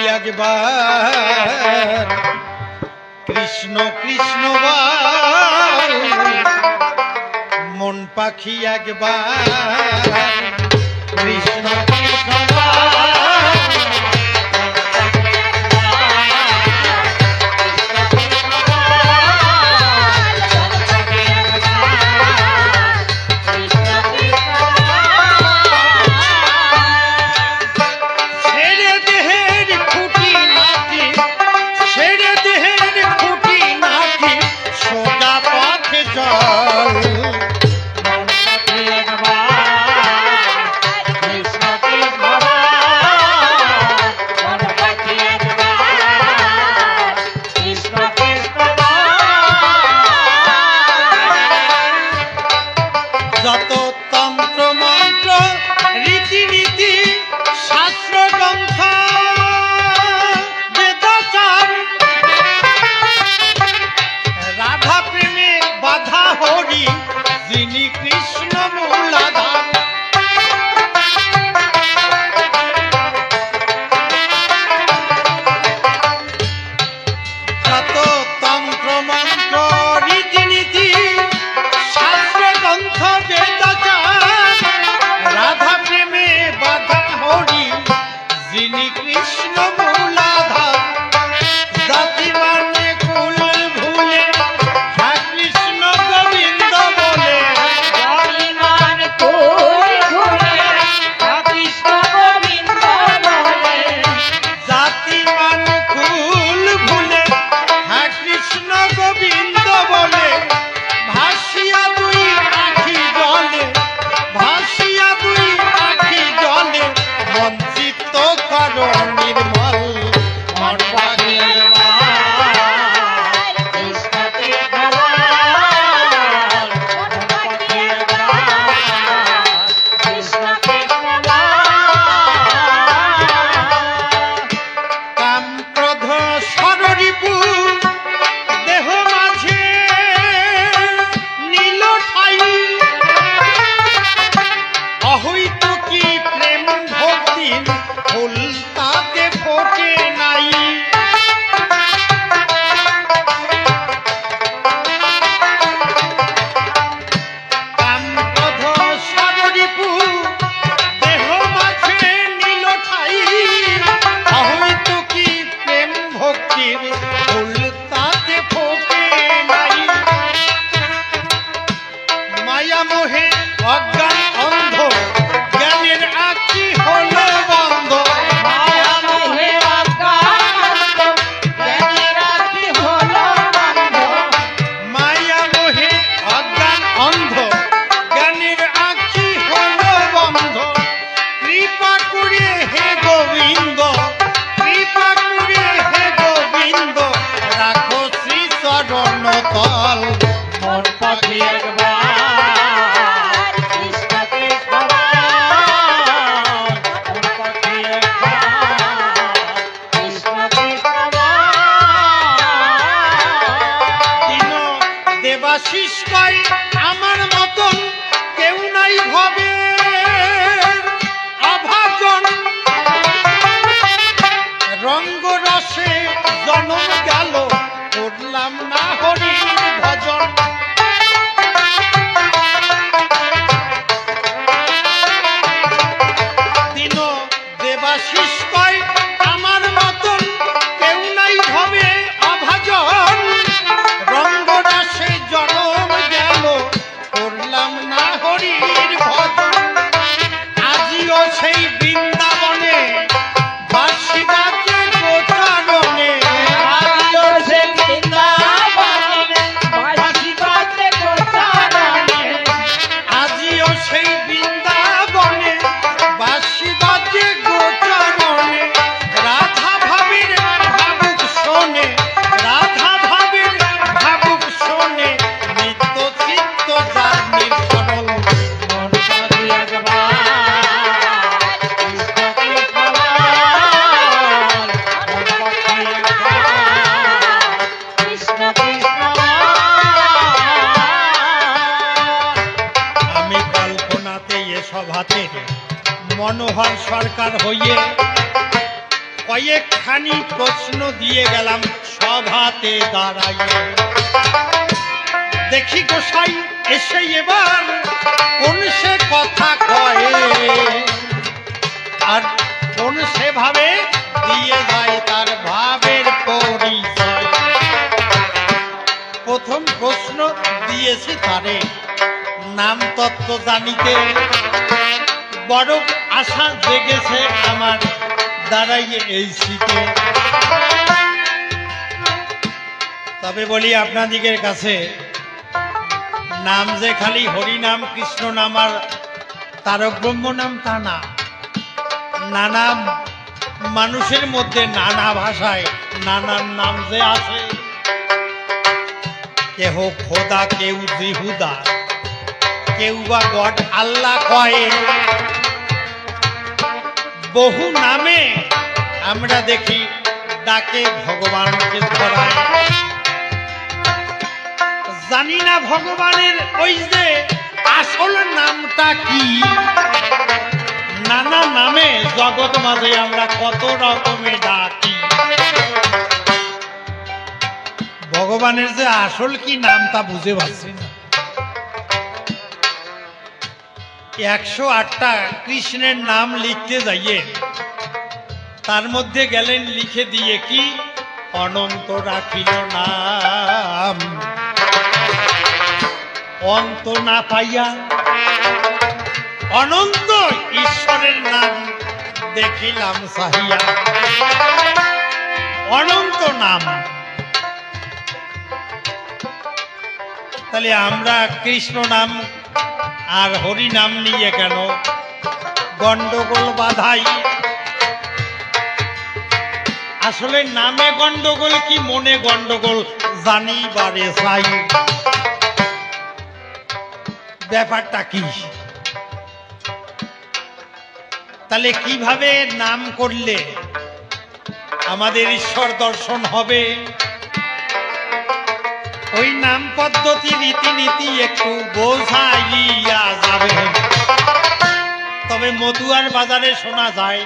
একবার কৃষ্ণ কৃষ্ণ বল, মন পাখি একবার কৃষ্ণ কৃষ্ণ সভাতে মনোহর সরকার হইয়ে কয়েকখানি প্রশ্ন দিয়ে গেলাম সভাতে দাঁড়াইয়ে। দেখি গোসাই এসে এবার কোন সে কথা কয়, আর কোন সেভাবে দিয়ে যায় তার ভাবের পরিচয়। প্রথম প্রশ্ন দিয়েছি তারে নাম তত্ত্ব জানিতে, বড় আশা জেগেছে আমার দাঁড়াইয়ে এই শীতে। তবে বলি আপনাদিগের কাছে, নাম যে খালি হরি নাম কৃষ্ণ নাম আর তারক ব্রহ্ম নাম তা না। নানা মানুষের মধ্যে নানা ভাষায় নানান নাম যে আছে। কেহ খোদা, কেউ জিহুদা, কেউ বা গড আল্লাহ কয়। বহু নামে আমরা দেখি ডাকে ভগবানকে ধরায়। জানি না ভগবানের ওই যে আসল নামটা কি। নানা নামে জগৎ মাঝে আমরা কত রকমের ডাকি। ভগবানের যে আসল কি নাম তা বুঝে পাচ্ছি না। 108টা কৃষ্ণের নাম লিখতে যাইয়ে তার মধ্যে গেলেন লিখে দিয়ে কি, অনন্ত রাখিল নাম অন্ত না পাইয়া। অনন্ত ঈশ্বরের নাম দেখিলাম সাহিয়া। অনন্ত নাম। তাহলে আমরা কৃষ্ণ নাম আর হরি নাম নিয়ে কেন গন্ডগোল বাধাই? আসলে নামে গন্ডগোল কি মনে গন্ডগোল জানি বারে চাই। ব্যাপারটা কি? তাহলে কিভাবে নাম করলে আমাদের ঈশ্বর দর্শন হবে? ওই নাম পদ্ধতি রীতিনীতি একটু বোঝাইয়া যাবে। তবে মতুয়ার বাজারে শোনা যায়,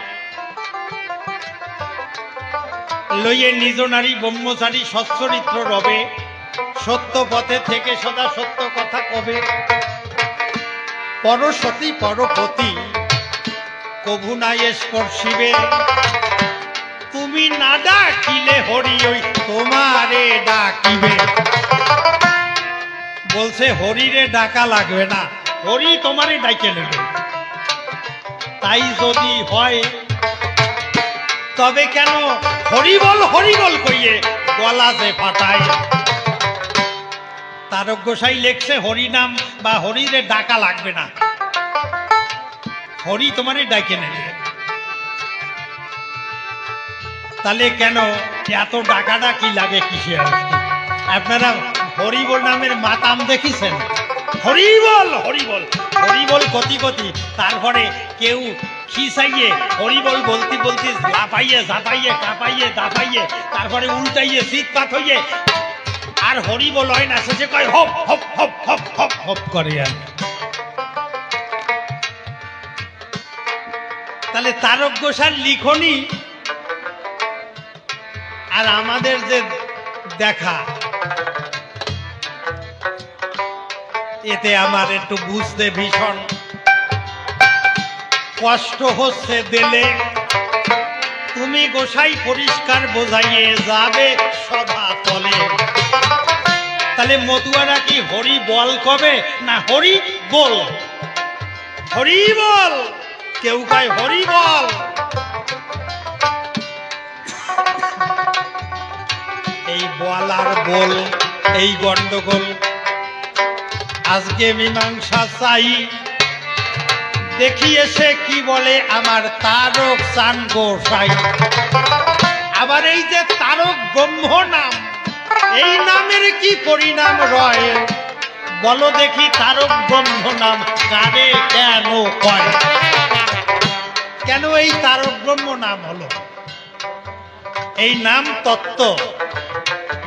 লইয়ে নিজ নারী ব্রহ্মচারী সচ্চরিত্র রবে, সত্য পথে থেকে সদা সত্য কথা কবে। পরসতী পরপতি কভু নাই স্পর্শিবে, তুমি না ডাকিলে হরি ওই তোমারে ডাকিবে। বলছে হরিরে ডাকা লাগবে না, হরি তোমারে ডাকে নেবে। তাই যদি হয় তবে কেন হরিবল হরিবল কইয়ে গলা যে ফাটায়। তারক গোসাই লেখছে হরি নাম বা হরিরে ডাকা লাগবে না, হরি তোমারে ডাকে নেবে। তাহলে কেন এত ডাকাডাকি লাগে কিসে? আপনারা হরিবল নামের মাতাম দেখিছেন? হরিবল হরিবল হরিবল গতি গতি, তারপরে কেউ খিসাইয়ে হরিবল বলতে বলতে লাফাইয়ে ঝাঁপাইয়ে কাঁপাইয়ে দাপাইয়ে তারপরে উল্টাইয়ে শীতপাত হইয়ে আর হরিবল হয় না, সে কয় hop hop hop hop hop hop করে। আর তাহলে তারক গোসার লিখনি আর আমাদের যে দেখা, এতে আমার একটু বুঝতে ভীষণ কষ্ট হচ্ছে দিলে। তুমি গোসাই পরিষ্কার বোঝাইয়ে যাবে সভা তলে। তাহলে মতুয়ারা কি হরি বল কবে না হরি বল? হরি বল, কেউ কয় হরি বল। এই বল আর বল, এই গন্ডগোল আজকে মীমাংসা চাই। দেখি এসে কি বলে আমার তারক চান গোসাই। আবার এই যে তারক ব্রহ্ম নাম, এই নামের কি পরিণাম রয়? বলো দেখি তারক ব্রহ্ম নাম কারে কেন কয়? কেন এই তারক ব্রহ্ম নাম হলো? এই নাম তত্ত্ব,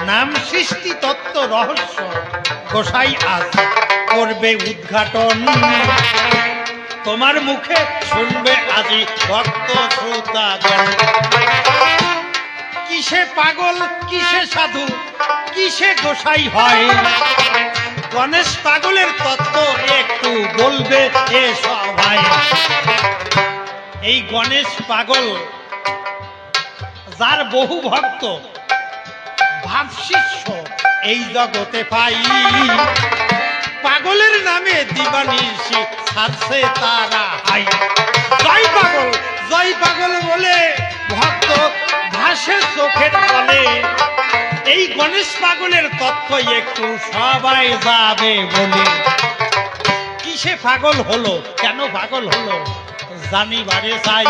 নাম সৃষ্টি তত্ত্ব রহস্য গোসাই আজ করবে উদ্ঘাটন। তোমার মুখে শুনবে আজি ভক্ত শ্রোতাগণ। কিসে পাগল কিসে সাধু কিসে গোসাই হয়। গণেশ পাগলের তত্ত্ব একটু বলবে এ সবাই। এই গণেশ পাগল যার বহু ভক্ত ভাব শিষ্য এই জগতে পাই, পাগলের নামে দিবানিশি ছাড়ছে তারা হাই। জয় পাগল বলে ভক্ত ভাসে চোখের তলে। এই গণেশ পাগলের তথ্য একটু সবাই যাবে বলে। কিসে পাগল হলো কেন পাগল হলো জানিবারে চাই।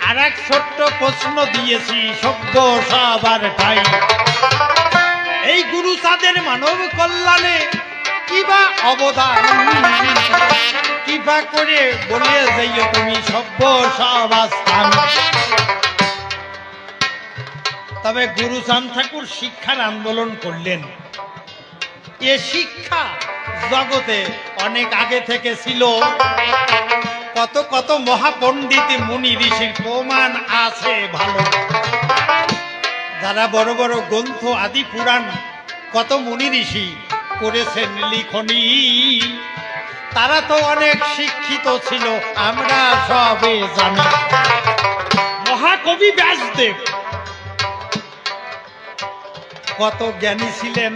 আর এক ছোট্ট প্রশ্ন দিয়েছি সভ্য সবার ঠাই। এই গুরু চাঁদের মানব কল্যাণে কিবা অবদান, কিবা করে বলে যাইও তুমি সভ্য সবার স্থান। তবে গুরুচাঁদ ঠাকুর শিক্ষার আন্দোলন করলেন। এ শিক্ষা জগতে অনেক আগে থেকে ছিল। কত কত মহাপণ্ডিত মুনি ঋষির প্রমাণ আছে ভালো। যারা বড় বড় গ্রন্থ আদি পুরাণ কত মুনি ঋষি করেছেন লিখনি, তারা তো অনেক শিক্ষিত ছিল আমরা সবে জানি। মহাকবি ব্যাসদেব কত জ্ঞানী ছিলেন।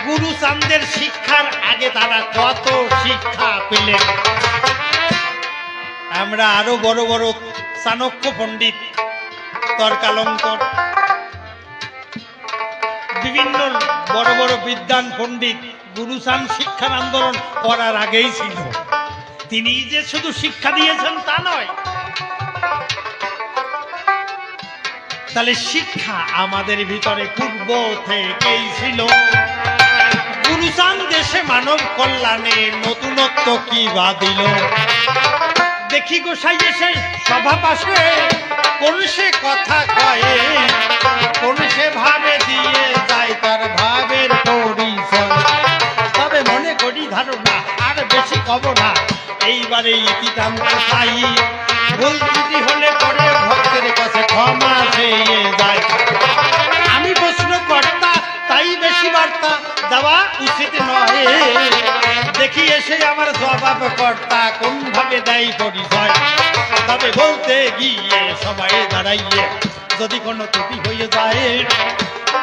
গুরুচাঁদের শিক্ষার আগে তারা কত শিক্ষা পেলেন। আমরা আরো বড় বড় চাণক্য পণ্ডিত তর্কালঙ্কর বিভিন্ন বড় বড় বিদ্বান পণ্ডিত গুরুচাঁদ শিক্ষার আন্দোলন করার আগেই ছিল। তিনি যে শুধু শিক্ষা দিয়েছেন তা নয়, তাহলে শিক্ষা আমাদের ভিতরে পূর্ব থেকেই ছিল। গুরুচাঁদ দেশে মানব কল্যাণে নতুনত্ব কি বা দিল। দেখি গোসাই এসে সভা পাশে কোন সে কথা কয়ে, কোন সে ভাবে দিয়ে যায় তার ভাবের পরিচয়। তবে মনে করি ধারণা আর বেশি কব না, এইবারে ইতি টানতে চাই। ভুল ত্রুটি হলে পরে ভক্তের কাছে ক্ষমা চেয়ে যায়। আমি প্রশ্ন কর্তা তাই বেশি বার্তা দেওয়া উচিত নয়। দেখি এসে আমার জবাব কর্তা কোন ভাবে দেয় পরিচয়। তবে বলতে গিয়ে সবাই দাঁড়াইয়ে যদি কোনো ত্রুটি হয়ে যায়,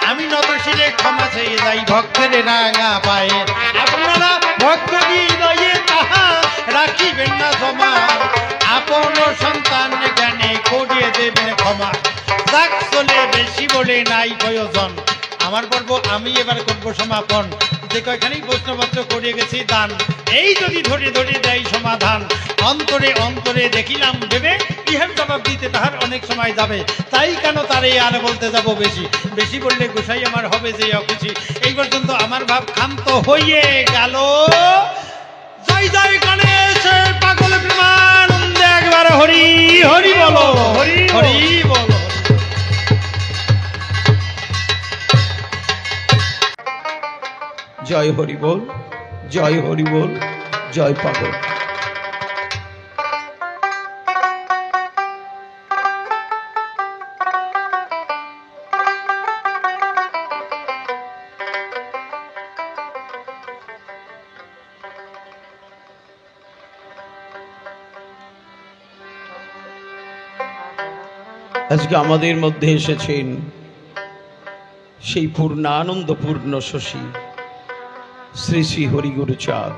আমি নতশিরে ক্ষমা চেয়ে যাই ভক্তের রাঙা পায়ে। আপনারা ভক্ত হৃদয়ে তাহা রাখিবেন না জমা, আপন সন্তান জ্ঞানে করিয়ে দেবেন ক্ষমা। যাক চলে বেশি বলে নাই প্রয়োজন, আমার পর্ব আমি এবার করবো সমাপন। যে কয়খানেই প্রশ্নপত্র করে গেছি দান, এই যদি ধরে ধরে দেয় সমাধান। অন্তরে অন্তরে দেখিলাম ভেবে ইহার জবাব দিতে তাহার অনেক সময় যাবে। তাই কেন তারে আর বলতে যাব বেশি, বেশি বললে গোসাই আমার হবে যে অখুশি। এই পর্যন্ত আমার ভাব ক্ষান্ত হইয়ে গেল। জয় জয় গণেশ পাগল প্রেমানন্দে একবার হরি হরি বলো, হরি হরি বলো। জয় হরি বল, জয় হরি বল, জয় পাগল। আজকে আমাদের মধ্যে এসেছেন সেই পূর্ণানন্দ পূর্ণ শশী শ্রী শ্রী হরিগুরুচাঁদ।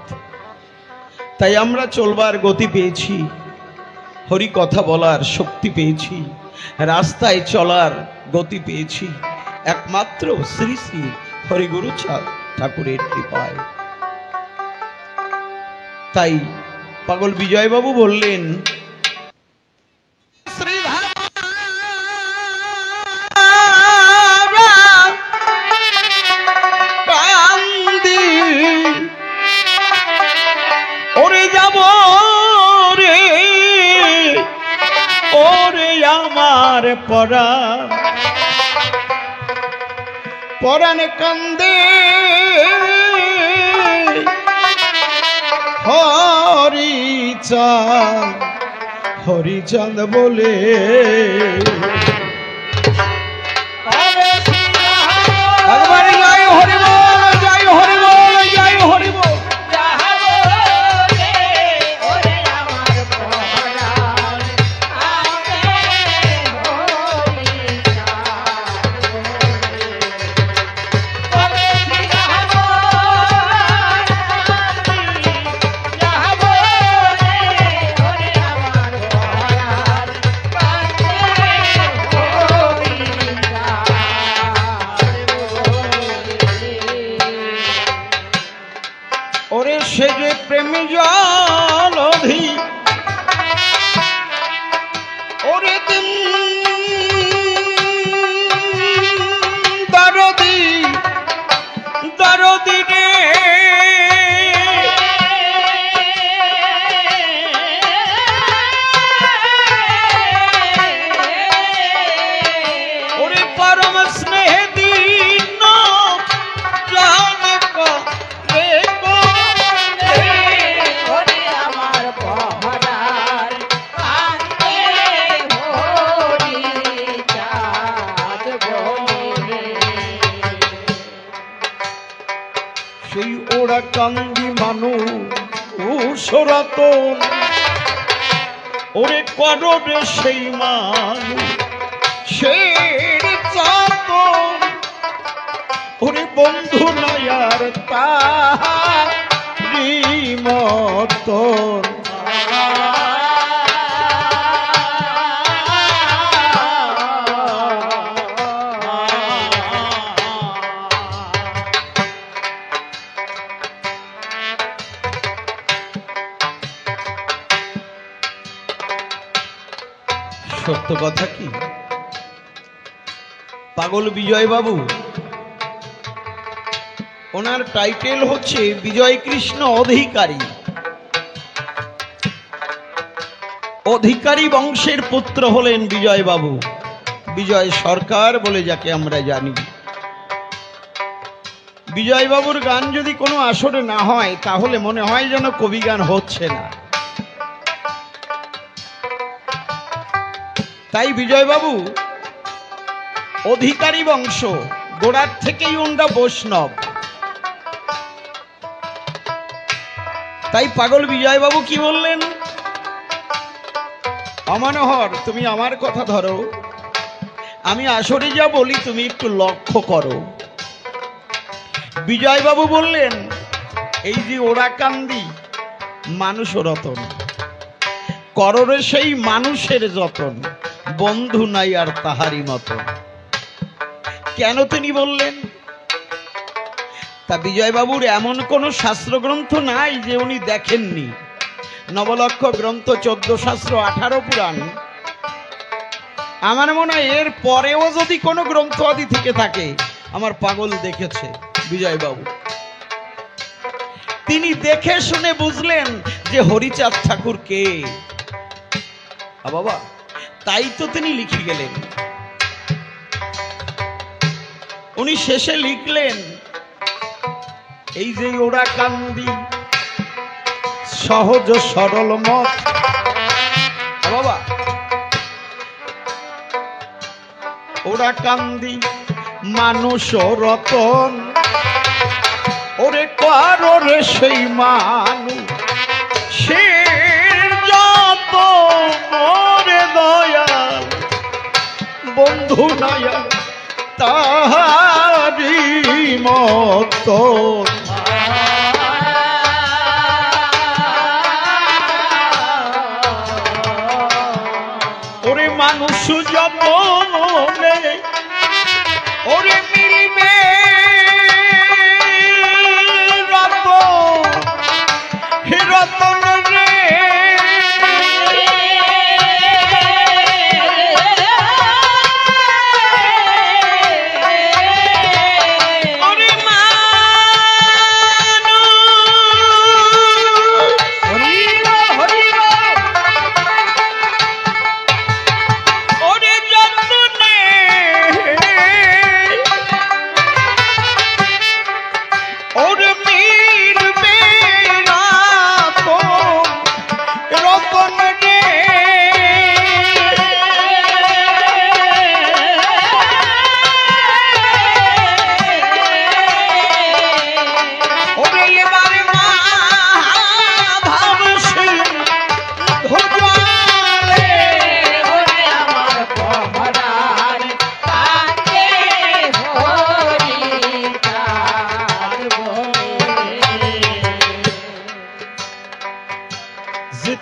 তাই আমরা চলবার গতি পেয়েছি, হরি কথা বলার শক্তি পেয়েছি, রাস্তায় চলার গতি পেয়েছি একমাত্র শ্রী শ্রী হরিগুরুচাঁদ ঠাকুরের কৃপায়। তাই পাগল বিজয়বাবু বললেন, পরাণ কান্দে হরিচাঁদ হরিচাঁদ বলে সে যে প্রেম জলধি ওরে দিন দরদি দরদি রে ওরে পরম স্নেহ দিন জান কো রে কো ওরে আমার পহরার কান্দে ভরি চাঁদ বনে। সেই ওরা কান্দি মানুষ রতন ওরে করবে সেই মানুষ যতন ওরে বন্ধু নয়ার তারি মতন সত্য কথা কি পাগল বিজয় বাবু ওনার টাইটেল হচ্ছে বিজয় কৃষ্ণ অধিকারী অধিকারী বংশের পুত্র হলেন বিজয় বাবু বিজয় সরকার বলে যাকে আমরা জানি বিজয় বাবুর গান যদি কোনো আসরে না হয় তাহলে মনে হয় যেন কবি গান হচ্ছে না তাই বিজয় বাবু অধিকারী বংশ গোড়ার থেকেই ওনরা বৈষ্ণব তাই পাগল বিজয় বাবু কি বললেন অমনোহর তুমি আমার কথা ধরো আমি আসরে যা বলি তুমি একটু লক্ষ্য করো বিজয় বাবু বললেন এই যে ওরা কান্দি মানুষ রতন কররে সেই মানুষের যতন বন্ধু নাই আর তাহারি মতন কেন তিনি বললেন তা বিজয়বাবুর এমন কোন শাস্ত্রগ্রন্থ নাই যে উনি দেখেননি নবলক্ষ গ্রন্থ 14 শাস্ত্র 18 পুরাণ আমার মনে হয় এর পরেও যদি কোনো গ্রন্থ আদি থেকে থাকে আমার পাগল দেখেছে বিজয়বাবু তিনি দেখে শুনে বুঝলেন যে হরিচাঁদ ঠাকুর কে বাবা তাই তো তিনি লিখে গেলেন উনি শেষে লিখলেন এই যে ওরা কান্দি সহজ সরল মত বাবা ওরা কান্দি মানুষ রতন ওরে কররে সেই মানুষ সে যত মোরে দয়াল বন্ধু নয়া তাহারি মতন ওরে মানুষ যতনে ওরে মিলবে রতন রে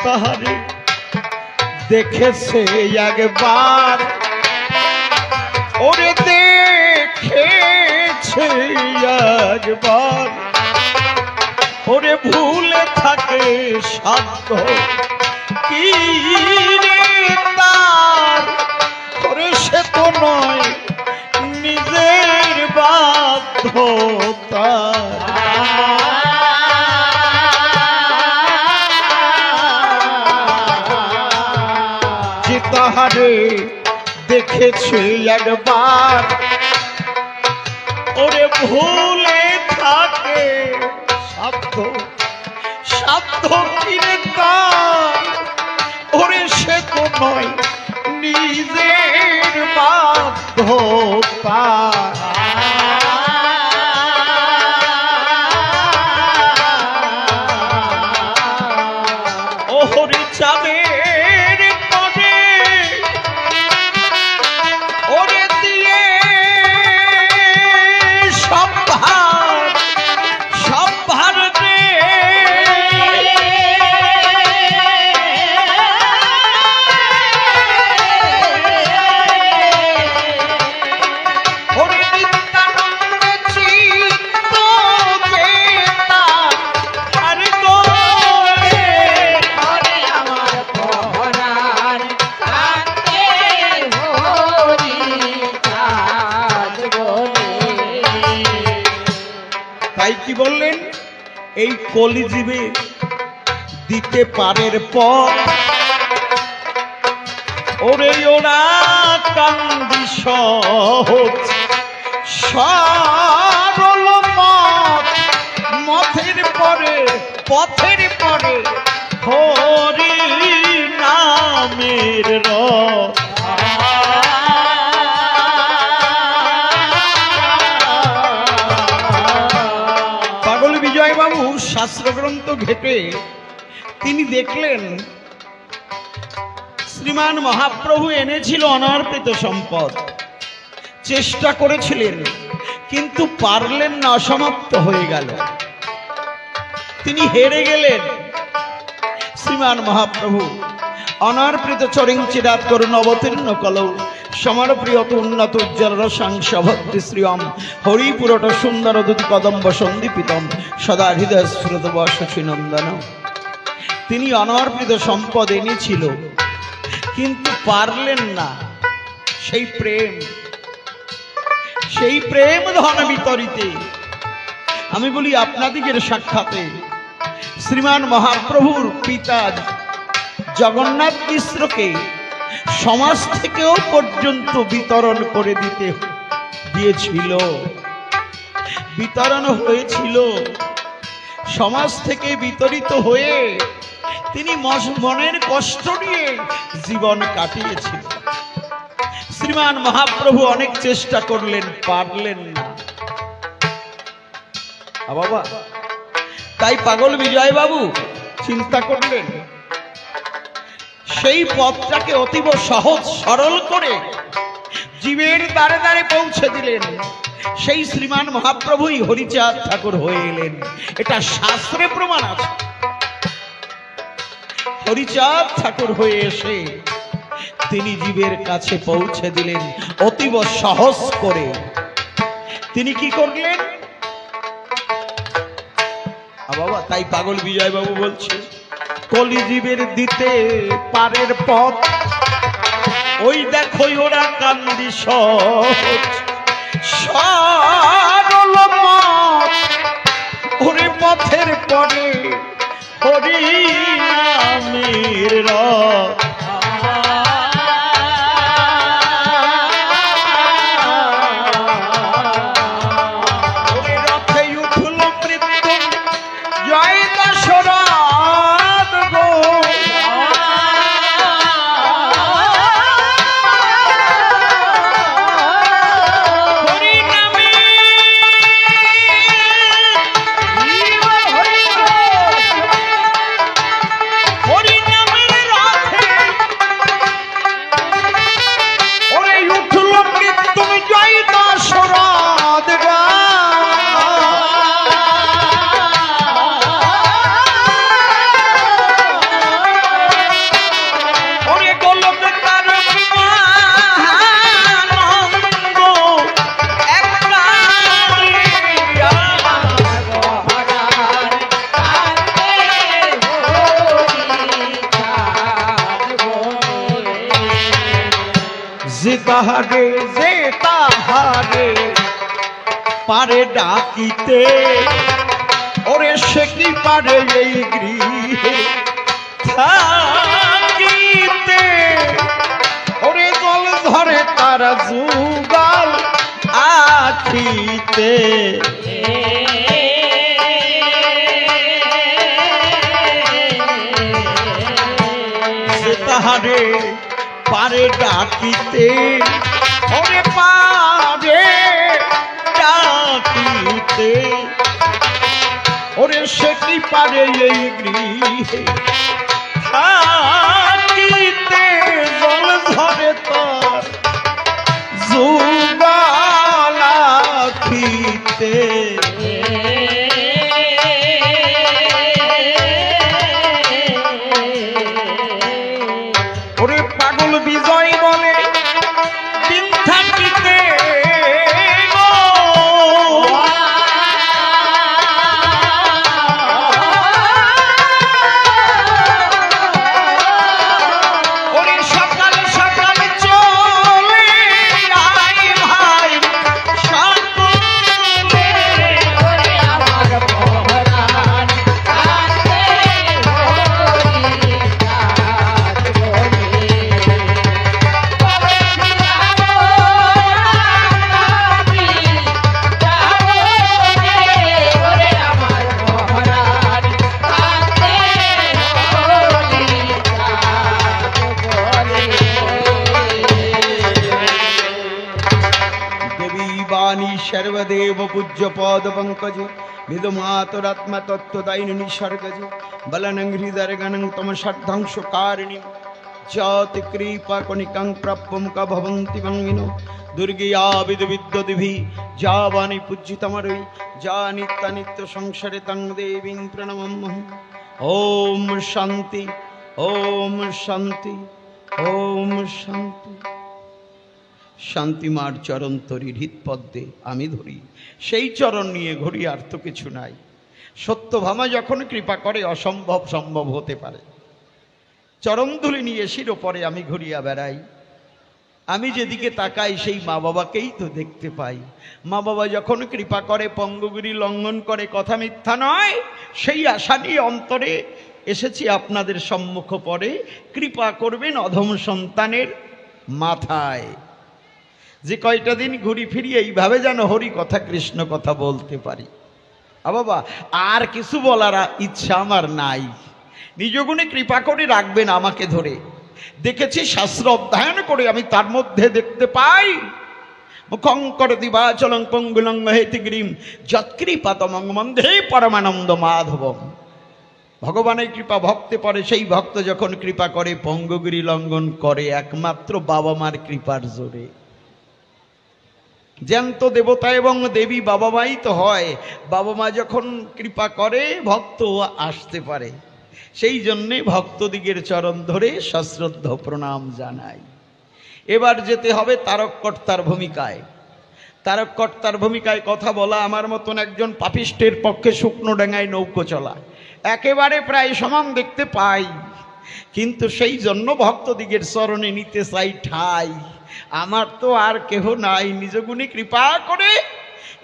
তাহারে দেখেছে একবার ওরে দেখেছে একবার ওরে ভুল থাকে সাধ্য কি রে তার, ওরে সে তো নয় নিজের বাধ্যতা। যে তাহারে দেখেছে একবার, ওরে ভুলে থাকে সাধ্য, সাধ্য কিরে তার, ওরে সে তো নয় নিজের বাধ্যতা। ওহরে চাঁদের পরে ওরে দিয়ে সব ভার রে, ওরে নিত্যানন্দ চিত্ত চেতা আর গোরে। ওরে আমার পহরার কান্দে হরি চাঁদ বনে। তাই কি বললেন, এই কলিজীবে দিতে পারের পথ, ওরে ওরা কান্দি সহজ সরল মত, মথের পরে পথের পরে হরি নামের রথ। পাগল বিজয়বাবু শাস্ত্রগ্রন্থ ঘেটে তিনি দেখলেন শ্রীমান মহাপ্রভু এনেছিল অনর্পিত সম্পদ, চেষ্টা করেছিলেন কিন্তু পারলেন না, অসমাপ্ত হয়ে গেল, তিনি হেরে গেলেন। শ্রীমান মহাপ্রভু অনর্পিত চরিঞ্চিরাত করুণ অবতীর্ণ কলৌ সমরপ্রিয়ত উন্নত উজ্জ্বল রসাংশ ভক্তি শ্রিয়ম হরিপুরট সুন্দর দুতি কদম্ব সন্দীপিতম সদা হৃদয় স্ফুরত বর্ষনন্দন। তিনি অনর্পিত সম্পদ এনেছিল কিন্তু পারলেন না, সেই প্রেম ধন বিতরিতে। আমি বলি আপনাদিগের সাক্ষাতে শ্রীমান মহাপ্রভুর পিতা জগন্নাথ মিশ্রকে সমাজ থেকেও পর্যন্ত বিতরণ করে দিয়েছিল, বিতরণ হয়েছিল। সমাজ থেকে বিতরিত হয়ে তিনি মনের কষ্ট নিয়ে জীবন কাটিয়েছিলেন। শ্রীমান মহাপ্রভু অনেক চেষ্টা করলেন, পারলেন না। বাবা, তাই পাগল বিজয়বাবু চিন্তা করলেন, সেই পথটাকে অতীব সহজ সরল করে জীবের দ্বারে দ্বারে পৌঁছে দিলেন। সেই শ্রীমান মহাপ্রভুই হরিচাঁদ ঠাকুর হয়ে এলেন, এটা শাস্ত্রে প্রমাণ আছে। হরিচাঁদ ঠাকুর হয়ে এসে তিনি জীবের কাছে পৌঁছে দিলেন অতীব সহজ করে। তিনি কি করলেন বাবা? তাই পাগল বিজয়বাবু বলছে, কলিজীবের দিতে পারের পথ, ওই দেখো ওরা কান্দি সহজ সরল মত, ওরে পথের পরে হরি নামের রথ। তাহারে যে তাহারে পারে ডাকিতে, ওরে সে কি পারে এই গৃহে থাকিতে, ওরে জল ধরে তারা যুগল আখিতে। সে তাহারে পারে ডাকিতে, ওরে পারে ডাকিতে, ওরে সে কি পারে এই গৃহে থাকিতে, জল ধরে তার যুগল আখিতে। ওরে পাগল বিজয় বলে দিন থাকিতে গো, ওরে সকাল সকাল চলে আই ভাই সকলে। ওরে আমার পহরার কাছে হরি চাঁদ বলে। কবে ফিরাবো আমি যাবো রে, ওরে আমার পহরার কাছে হরি চাঁদ বলে। দেবী বাণী সর্বদেব পূজ্য পদ পঙ্কজ বিদুমাতুরাত্মা তত্ত্বদায়িনী নিসর্গজ বলনং হৃদয়গণং তম ষড্ধাংশ কারিণী জাতি কৃপা কণিকাং প্রাপ্যম কা ভবন্তি মঙ্গিনো দুর্গিয়া বিদু বিদ্যদিভি যা বাণী পূজ্যিতমরৈ যা নিত্য নিত্য সংসারে তং দেবীং প্রণমম্যহম। ওম শান্তি, ওম শান্তি, ওম শান্তি। শান্তিমার চরণ তরি হৃৎপদ্মে আমি ধরি, সেই চরণ নিয়ে ঘুরি, আর তো কিছু নাই। সত্যভামা যখন কৃপা করে অসম্ভব সম্ভব হতে পারে। চরণধুলি নিয়ে শিরোপরে আমি ঘুরিয়া বেড়াই। আমি যেদিকে তাকাই সেই মা বাবাকেই তো দেখতে পাই। মা বাবা যখন কৃপা করে পঙ্গগিরি লঙ্ঘন করে, কথা মিথ্যা নয়। সেই আশা নিয়ে অন্তরে এসেছি আপনাদের সম্মুখ পরে। কৃপা করবেন অধম সন্তানের মাথায়। যে কয়টা দিন ঘুরি ফিরি এইভাবে যেন হরি কথা কৃষ্ণ কথা বলতে পারি। বাবা আর কিছু বলার ইচ্ছা আমার নাই। নিজ গুণে কৃপা করে রাখবেন আমাকে ধরে। দেখেছি শাস্ত্র অধ্যয়ন করে আমি তার মধ্যে দেখতে পাই মুখঙ্কর দিবাচলং পঙ্গুলং হেতিগ্রীম যৎকৃপাতমং বন্দে পরমানন্দ মাধবম। ভগবানের কৃপা ভক্তে পড়ে। সেই ভক্ত যখন কৃপা করে পঙ্গগিরি লঙ্ঘন করে একমাত্র বাবা মার কৃপার জোরে। জ্যান্ত দেবতা এবং দেবী বাবা মাই তো হয়। বাবা মা যখন কৃপা করে ভক্ত আসতে পারে। সেই জন্যে ভক্তদিগের চরণ ধরে সশ্রদ্ধ প্রণাম জানাই। এবার যেতে হবে তারককর্তার ভূমিকায়। তারককর্তার ভূমিকায় কথা বলা আমার মতন একজন পাপিষ্টের পক্ষে শুকনো ডাঙায় নৌকো চলা একেবারে প্রায় সমান দেখতে পাই। কিন্তু সেই জন্য ভক্তদিগের চরণে নিতে চাই ঠাই। আমার তো আর কেহ নাই, নিজ গুণে কৃপা করে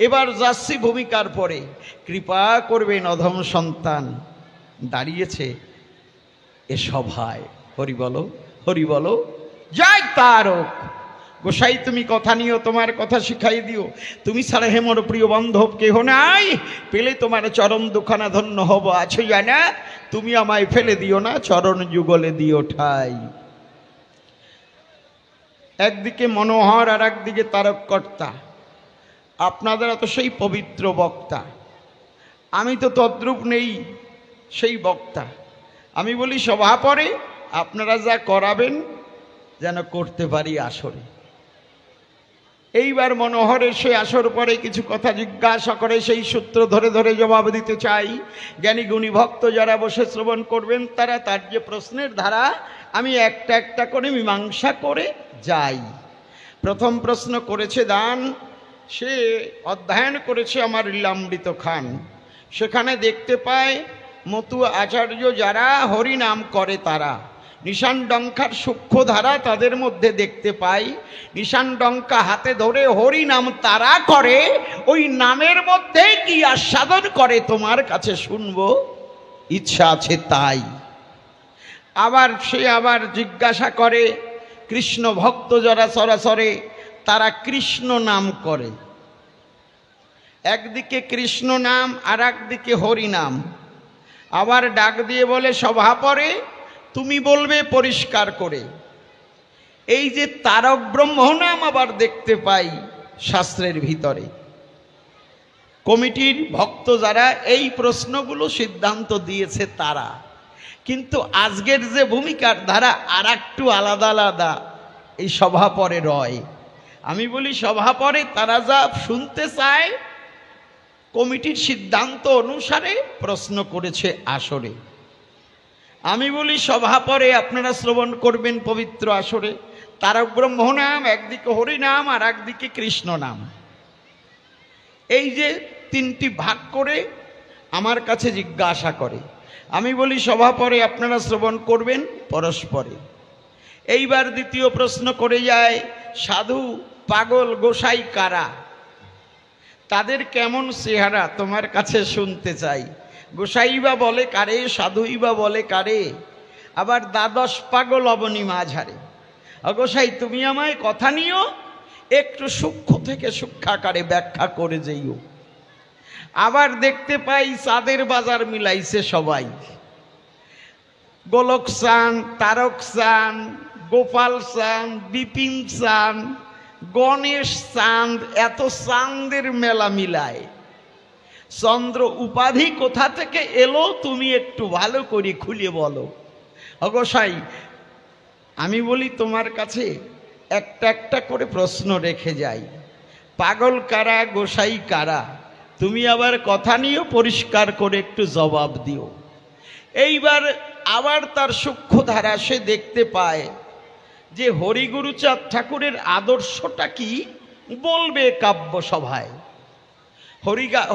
এবার যাচ্ছি ভূমিকার পরে। কৃপা করবেন অধম সন্তান দাঁড়িয়েছে এ সভায়। হরি বলো, হরি বলো। জয় তারক গোসাই, তুমি কথা নিও, তোমার কথা শিখাই দিও। তুমি ছাড়া হেমর প্রিয় বান্ধব কেহ নাই। পেলে তোমার চরণ দুখানা ধন্য হব। আছো জানা তুমি আমায় ফেলে দিও না, চরণ যুগলে দিও ঠাই। একদিকে মনোহর আর একদিকে তারককর্তা। আপনারা তো সেই পবিত্র বক্তা, আমি তো তদ্রূপ নেই সেই বক্তা। আমি বলি সভা পরে আপনারা যা করাবেন যেন করতে পারি আসরে। এইবার মনোহরের সে আসর পরে কিছু কথা জিজ্ঞাসা করে, সেই সূত্র ধরে ধরে জবাব দিতে চাই। জ্ঞানী গুণী ভক্ত যারা বসে শ্রবণ করবেন তারা তার যে প্রশ্নের ধারা আমি একটা একটা করে মীমাংসা করে যাই। প্রথম প্রশ্ন করেছে দান, সে অধ্যয়ন করেছে আমার লীলামৃত খান। সেখানে দেখতে পায় মতু আচার্য যারা হরি নাম করে তারা নিশান ডঙ্কার সূক্ষ্ম ধারা তাদের মধ্যে দেখতে পাই। নিশান ডঙ্কা হাতে ধরে হরি নাম তারা করে, ওই নামের মধ্যে কি আস্বাদন করে তোমার কাছে শুনবো, ইচ্ছা আছে তাই। আবার সে আবার জিজ্ঞাসা করে, কৃষ্ণ ভক্ত যারা সরাসরে তারা কৃষ্ণ নাম করে, একদিকে কৃষ্ণ নাম আর একদিকে হরি নাম। আবার ডাক দিয়ে বলে, সভা পরে তুমি বলবে পরিষ্কার করে। এই যে তারক ব্রহ্ম নাম আবার দেখতে পাই শাস্ত্রের ভিতরে। কমিটির ভক্ত যারা এই প্রশ্নগুলো সিদ্ধান্ত দিয়েছে তারা, কিন্তু আজকের যে ভূমিকার ধারা আর একটু আলাদা আলাদা এই সভা পরে রয়। আমি বলি সভা পরে তারা যা শুনতে চায় কমিটির সিদ্ধান্ত অনুসারে প্রশ্ন করেছে আসরে। আমি বলি সভা পরে আপনারা শ্রবণ করবেন পবিত্র আসরে তারক ব্রহ্ম নাম, একদিকে হরি নাম আর একদিকে কৃষ্ণ নাম। এই যে তিনটি ভাগ করে আমার কাছে জিজ্ঞাসা করে, আমি বলি সভা পরে আপনারা শ্রবণ করবেন পরস্পরে। এইবার দ্বিতীয় প্রশ্ন করে যায়, সাধু পাগল গোসাই কারা, তাদের কেমন চেহারা তোমার কাছে শুনতে চাই। গোসাই বা বলে কারে, সাধুই বা বলে কারে, আবার দ্বাদশ পাগল অবনী মাঝারে। গোসাই তুমি আমায় কথা নিও, একটু সূক্ষ্ম থেকে সূক্ষ্মাকারে ব্যাখ্যা করে যেও। আবার দেখতে পাই চাঁদের বাজার মিলাইছে সবাই, গোলক চাঁদ, তারক চাঁদ, গোপাল চাঁদ, বিপিন চাঁদ, গণেশ চাঁদ, এত চাঁদের মেলা মিলায়। চন্দ্র উপাধি কোথা থেকে এলো তুমি একটু ভালো করে খুলে বলো। গোসাই আমি বলি তোমার কাছে একটা একটা করে প্রশ্ন রেখে যাই, পাগল কারা, গোসাই কারা, তুমি আবার কথা নিয়েও পরিষ্কার করে একটু জবাব দিও। এইবার আবার তার সূক্ষ্ম ধারা সে দেখতে পায় যে হরিগুরুচাঁদ ঠাকুরের আদর্শটা কি বলবে কাব্য সভায়।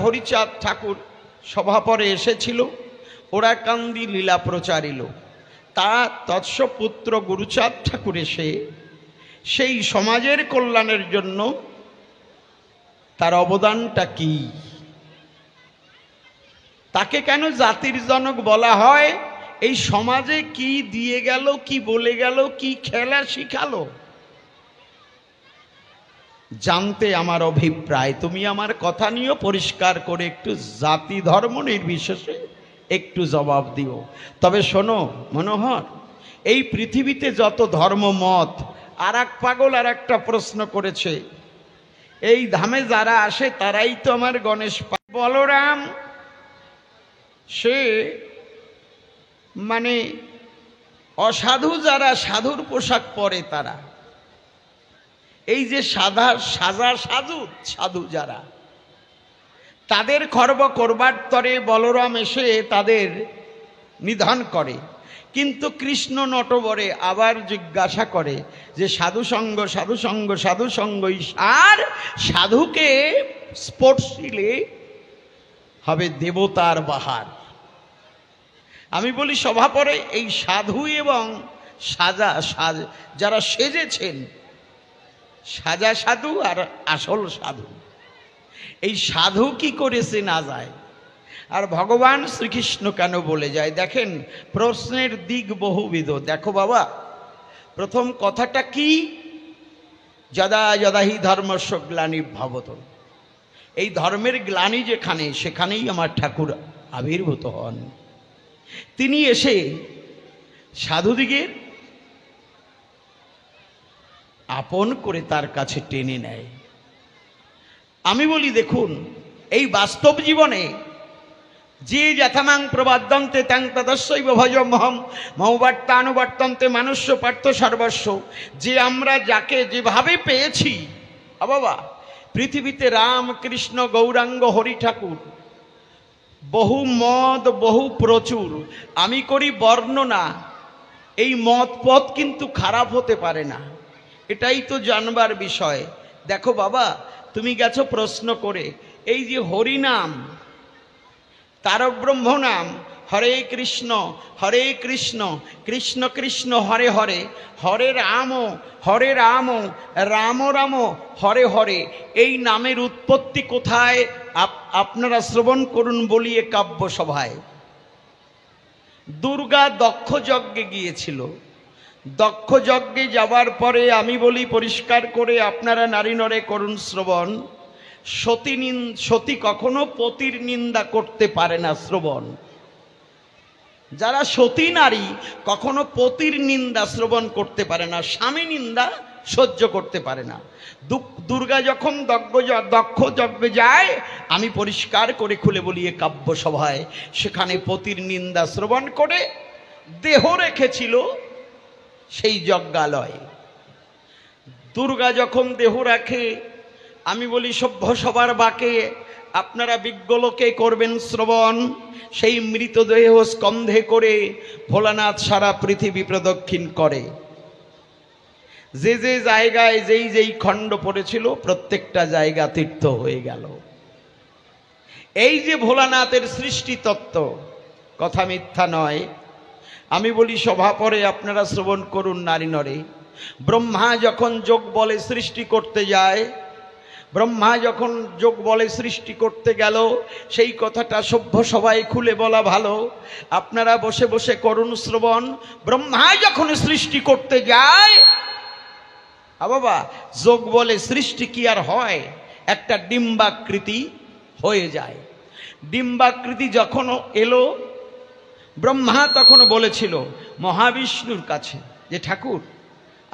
হরিচাঁদ ঠাকুর সভা পরে এসেছিল, ওরা কান্দি লীলা প্রচারিল। তা তৎসপুত্র গুরুচাঁদ ঠাকুর এসে সেই সমাজের কল্যাণের জন্য তার অবদানটা কি, তাকে কেন জাতির জনক বলা হয়, এই সমাজে কি দিয়ে গেল, কি বলে গেল, কি খেলা শিখালো, জানতে আমার অভিপ্রায়। তুমি আমার কথা নিয়েও পরিষ্কার করে একটু জাতি ধর্ম নির্বিশেষে একটু জবাব দিও। তবে শোনো মনোহর, এই পৃথিবীতে যত ধর্ম মত, আর এক পাগল আর একটা প্রশ্ন করেছে, এই ধামে যারা আসে তারাই তো আমার গণেশ। বলরাম সে মানে অসাধু যারা সাধুর পোশাক পরে তারা, এই যে সাজা সাধু সাধু যারা, তাদের খর্ব করবার তরে বলরাম এসে তাদের নিধন করে। কিন্তু কৃষ্ণ নটবরে আবার জিজ্ঞাসা করে যে সাধুসঙ্গ সাধুসঙ্গ সাধুসঙ্গ আর সাধুকে স্পর্শিলে হবে দেবতার বাহার। আমি বলি সভা পরে এই সাধু এবং যারা সেজেছেন, সাজা সাধু আর আসল সাধু, এই সাধু কি করেছে না যায়, আর ভগবান শ্রীকৃষ্ণ কেন বলে যায়। দেখেন প্রশ্নের দিক বহুবিধ। দেখো বাবা, প্রথম কথাটা কি, যদা যদাহি ধর্মস্য গ্লানির্ভবত, এই ধর্মের গ্লানি যেখানে সেখানেই আমার ঠাকুর আবির্ভূত হন। তিনি এসে সাধুদিগের আপন করে তার কাছে টেনে নেয়। আমি বলি দেখুন, এই বাস্তব জীবনে যে যথামাং প্রবাদ্যন্তে তাং তদস্যৈব ভজমহম মহবর্তানুবর্তন্তে মানুষ্য পার্থ সর্বস্ব, যে আমরা যাকে যেভাবে পেয়েছি, বাবা পৃথিবীতে রাম কৃষ্ণ গৌরাঙ্গ হরি ঠাকুর বহু মদ বহু প্রচুর, আমি করি বর্ণনা। এই মত পথ কিন্তু খারাপ হতে পারে না, এটাই তো জানবার বিষয়। দেখো বাবা, তুমি গেছো প্রশ্ন করে, এই যে হরি নাম, তারক ব্রহ্ম নাম, হরে কৃষ্ণ কৃষ্ণ কৃষ্ণ হরে হরে, হরে রাম রাম রাম হরে হরে। এই নামের উৎপত্তি কোথায় আপনারা শ্রবণ করুন বলিয়ে কাব্য সভায়। দুর্গা দক্ষ যজ্ঞে গিয়েছিল। দক্ষ যজ্ঞে যাওয়ার পরে আমি বলি পরিষ্কার করে, আপনারা নারী নরে করুন শ্রবণ, সতী কখনো পতির নিন্দা করতে পারে না। শ্রবণ, যারা সতী নারী কখনো পতির নিন্দা শ্রবণ করতে পারে না, স্বামী নিন্দা সহ্য করতে পারে না। দুর্গা যখন দক্ষ যজ্ঞে যায়, আমি পরিষ্কার করে খুলে বলিয়ে কাব্য সভায়, সেখানে পতির নিন্দা শ্রবণ করে দেহ রেখেছিল সেই যজ্ঞালয়ে। দুর্গা যখন দেহ রাখে, আমি বলি সভ্য সবার বাকে আপনারা বিজ্ঞলোকে করবেন শ্রবণ। সেই মৃতদেহ স্কন্ধে করে ভোলানাথ সারা পৃথিবী প্রদক্ষিণ করে। যে যে জায়গায় যেই খণ্ড পড়েছিল প্রত্যেকটা জায়গা তীর্থ হয়ে গেল। এই যে ভোলানাথের সৃষ্টি তত্ত্ব, কথা মিথ্যা নয়। আমি বলি সভা পরে আপনারা শ্রবণ করুন নারী নরে। ব্রহ্মা যখন যোগ বলে সৃষ্টি করতে যায়, ব্রহ্মা যখন যোগ বলে সৃষ্টি করতে গেল, সেই কথাটা সভ্য সবাই খুলে বলা ভালো। আপনারা বসে বসে করুন শ্রবণ। ব্রহ্মা যখন সৃষ্টি করতে যায়, বাবা যোগ বলে সৃষ্টি কি আর হয়, একটা ডিম্বাকৃতি হয়ে যায়। ডিম্বাকৃতি যখন এলো, ব্রহ্মা তখন বলেছিল মহাবিষ্ণুর কাছে যে ঠাকুর,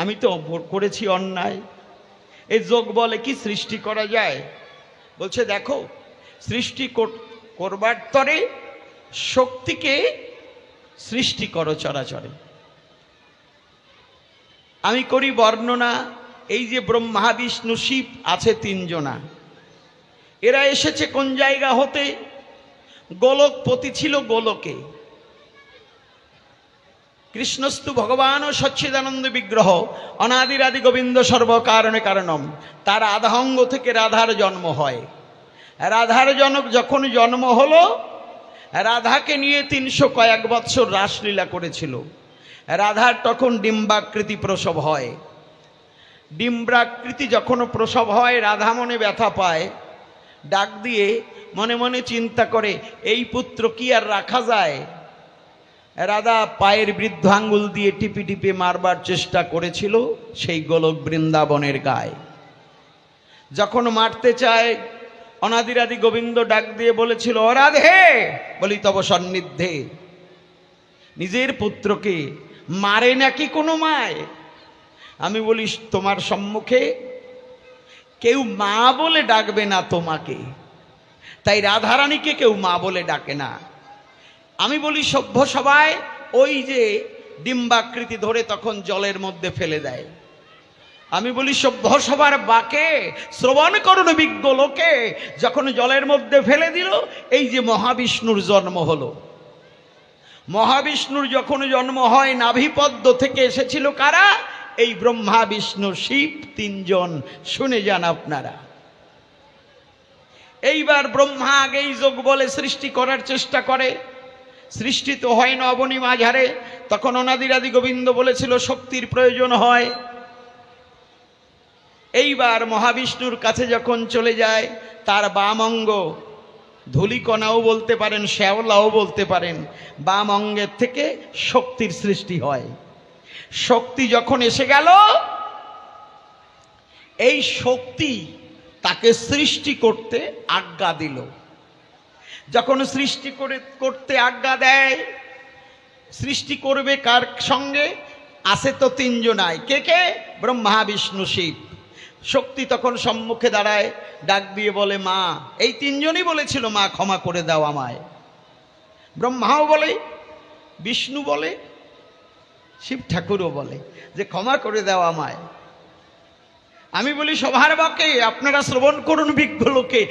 আমি তো করেছি অন্যায়, এই যোগ বলে কি সৃষ্টি করা যায়? বলছে দেখো, সৃষ্টি করবার তরে শক্তিকে সৃষ্টি করো চরাচরে। আমি করি বর্ণনা। এই যে ব্রহ্মা বিষ্ণু শিব আছে তিনজনা, এরা এসেছে কোন জায়গা হতে? গোলকপতি ছিল গোলকে। কৃষ্ণস্তু ভগবান ও সচ্চিদানন্দ বিগ্রহ অনাদিরাদি গোবিন্দ সর্বকারণে কারণম। তার আধাঙ্গ থেকে রাধার জন্ম হয়। রাধার জনক যখন জন্ম হলো, রাধাকে নিয়ে 300 কয়েক বৎসর রাসলীলা করেছিল। রাধার তখন ডিম্বাকৃতি প্রসব হয়। ডিম্বাকৃতি যখন প্রসব হয়, রাধা মনে ব্যথা পায়, ডাক দিয়ে মনে মনে চিন্তা করে এই পুত্র কি আর রাখা যায়? রাধা পায়ের বৃদ্ধ আঙ্গুল দিয়ে টিপে টিপে মারবার চেষ্টা করেছিল সেই গোলক বৃন্দাবনের গায়ে। যখন মারতে চায়, অনাদিরাদি গোবিন্দ ডাক দিয়ে বলেছিল ও রাধে, বলি তব সন্নিধে। নিজের পুত্রকে মারে নাকি কোনো মায়? আমি বলি তোমার সম্মুখে কেউ মা বলে ডাকবে না তোমাকে, তাই রাধারানীকে কেউ মা বলে ডাকে না। আমি বলি সভ্য সবাই ওই যে ডিম্বাকৃতি ধরে তখন জলের মধ্যে ফেলে দেয়। আমি বলি সভ্য সবার বাকে শ্রবণ করুন বিজ্ঞ লোকে, যখন জলের মধ্যে ফেলে দিল, এই যে মহাবিষ্ণুর জন্ম হলো। মহাবিষ্ণুর যখন জন্ম হয়, নাভিপদ্ম থেকে এসেছিল কারা? এই ব্রহ্মা বিষ্ণু শিব তিনজন। শুনে যান আপনারা। এইবার ব্রহ্মা আগেই যোগ বলে সৃষ্টি করার চেষ্টা করে। সৃষ্টি তো হয় না অবনী মাঝারে। তখন অনাদিরাদি গোবিন্দ বলেছিল শক্তির প্রয়োজন হয়। এইবার মহাবিষ্ণুর কাছে যখন চলে যায়, তার বাম অঙ্গ, ধূলিকণাও বলতে পারেন, শ্যাওলাও বলতে পারেন, বাম অঙ্গের থেকে শক্তির সৃষ্টি হয়। শক্তি যখন এসে গেল, এই শক্তি তাকে সৃষ্টি করতে আজ্ঞা দিল। যখন সৃষ্টি করতে আজ্ঞা দেয়, সৃষ্টি করবে কার সঙ্গে? আসে তো তিনজনায়। কে কে? ব্রহ্মা বিষ্ণু শিব। শক্তি তখন সম্মুখে দাঁড়ায়, ডাক দিয়ে বলে মা। এই তিনজনই বলেছিল মা ক্ষমা করে দাও আমায়। ব্রহ্মাও বলে, বিষ্ণু বলে, শিব ঠাকুরও বলে যে ক্ষমা করে দাও আমায়। আমি বলি সভার বাকে আপনারা শ্রবণ করুন বিজ্ঞ লোকে,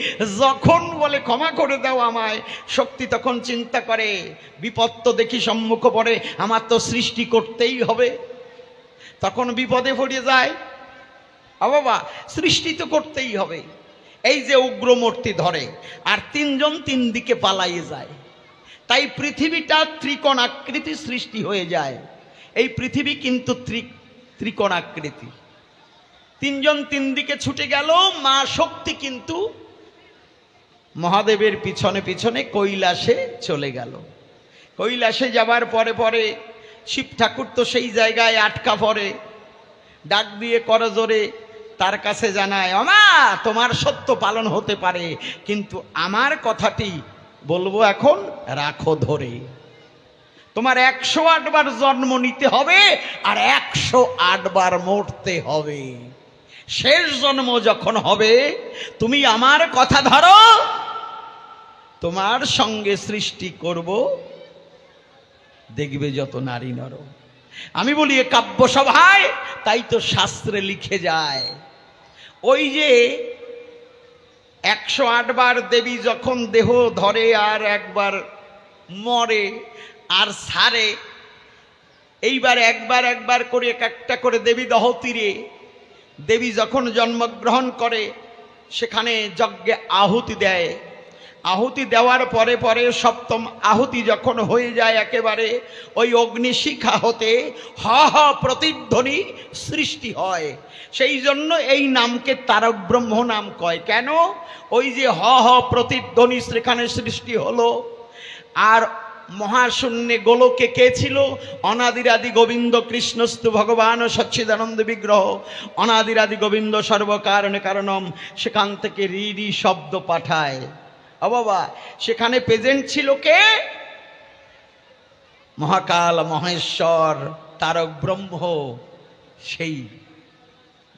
যখন বলে ক্ষমা করে দাও আমায়, শক্তি তখন চিন্তা করে বিপদ তো দেখি সম্মুখ পড়ে, আমার তো সৃষ্টি করতেই হবে। তখন বিপদে পড়ে যায়। বাবা সৃষ্টি তো করতেই হবে। এই যে উগ্রমূর্তি ধরে, আর তিনজন তিন দিকে পালাইয়ে যায়। তাই পৃথিবীটা ত্রিকোণাকৃতি সৃষ্টি হয়ে যায়। এই পৃথিবী কিন্তু ত্রিকোণাকৃতি। তিনজন তিন দিকে ছুটে গেল, মা শক্তি কিন্তু মহাদেবের পিছনে পিছনে কৈলাসে চলে গেল। কৈলাসে যাবার পরে পরে শিব ঠাকুর তো সেই জায়গায় আটকা পড়ে, ডাক দিয়ে করজোরে তার কাছে জানায়, আমা তোমার সত্য পালন হতে পারে, কিন্তু আমার কথাটি বলবো এখন রাখো ধরে। তোমার 108 বার জন্ম নিতে হবে আর 108 বার মরতে হবে। শেষ জন্ম যখন হবে তুমি আমার কথা ধরো, তোমার সঙ্গে সৃষ্টি করব দেখবে যত নারী নর। আমি বলি এ কাব্য সভায়, তাই তো শাস্ত্রে লিখে যায়, ওই যে 108 বার দেবী যখন দেহ ধরে আর একবার মরে আর ছাড়ে, এইবার একবার একবার করে এক একটা করে দেবী দহ তীরে দেবী যখন জন্মগ্রহণ করে সেখানে যজ্ঞে আহুতি দেয়। আহুতি দেওয়ার পরে পরে সপ্তম আহুতি যখন হয়ে যায় একেবারে, ওই অগ্নিশিখা হতে হ হ প্রতিধ্বনি সৃষ্টি হয়। সেই জন্য এই নামকে তারক ব্রহ্ম নাম কয়। কেন? ওই যে হ হ প্রতিধ্বনি সেখানে সৃষ্টি হলো। আর মহাশূন্যে গোলকে কে ছিল? অনাদিরাদি গোবিন্দ কৃষ্ণস্তু ভগবান সচ্চিদানন্দ বিগ্রহ, অনাদিরাদি গোবিন্দ সর্বকারণে কারণম। সেখান থেকে রি রি শব্দ পাঠায়। বাবা, সেখানে প্রেজেন্ট ছিল কে? মহাকাল মহেশ্বর তারক ব্রহ্ম, সেই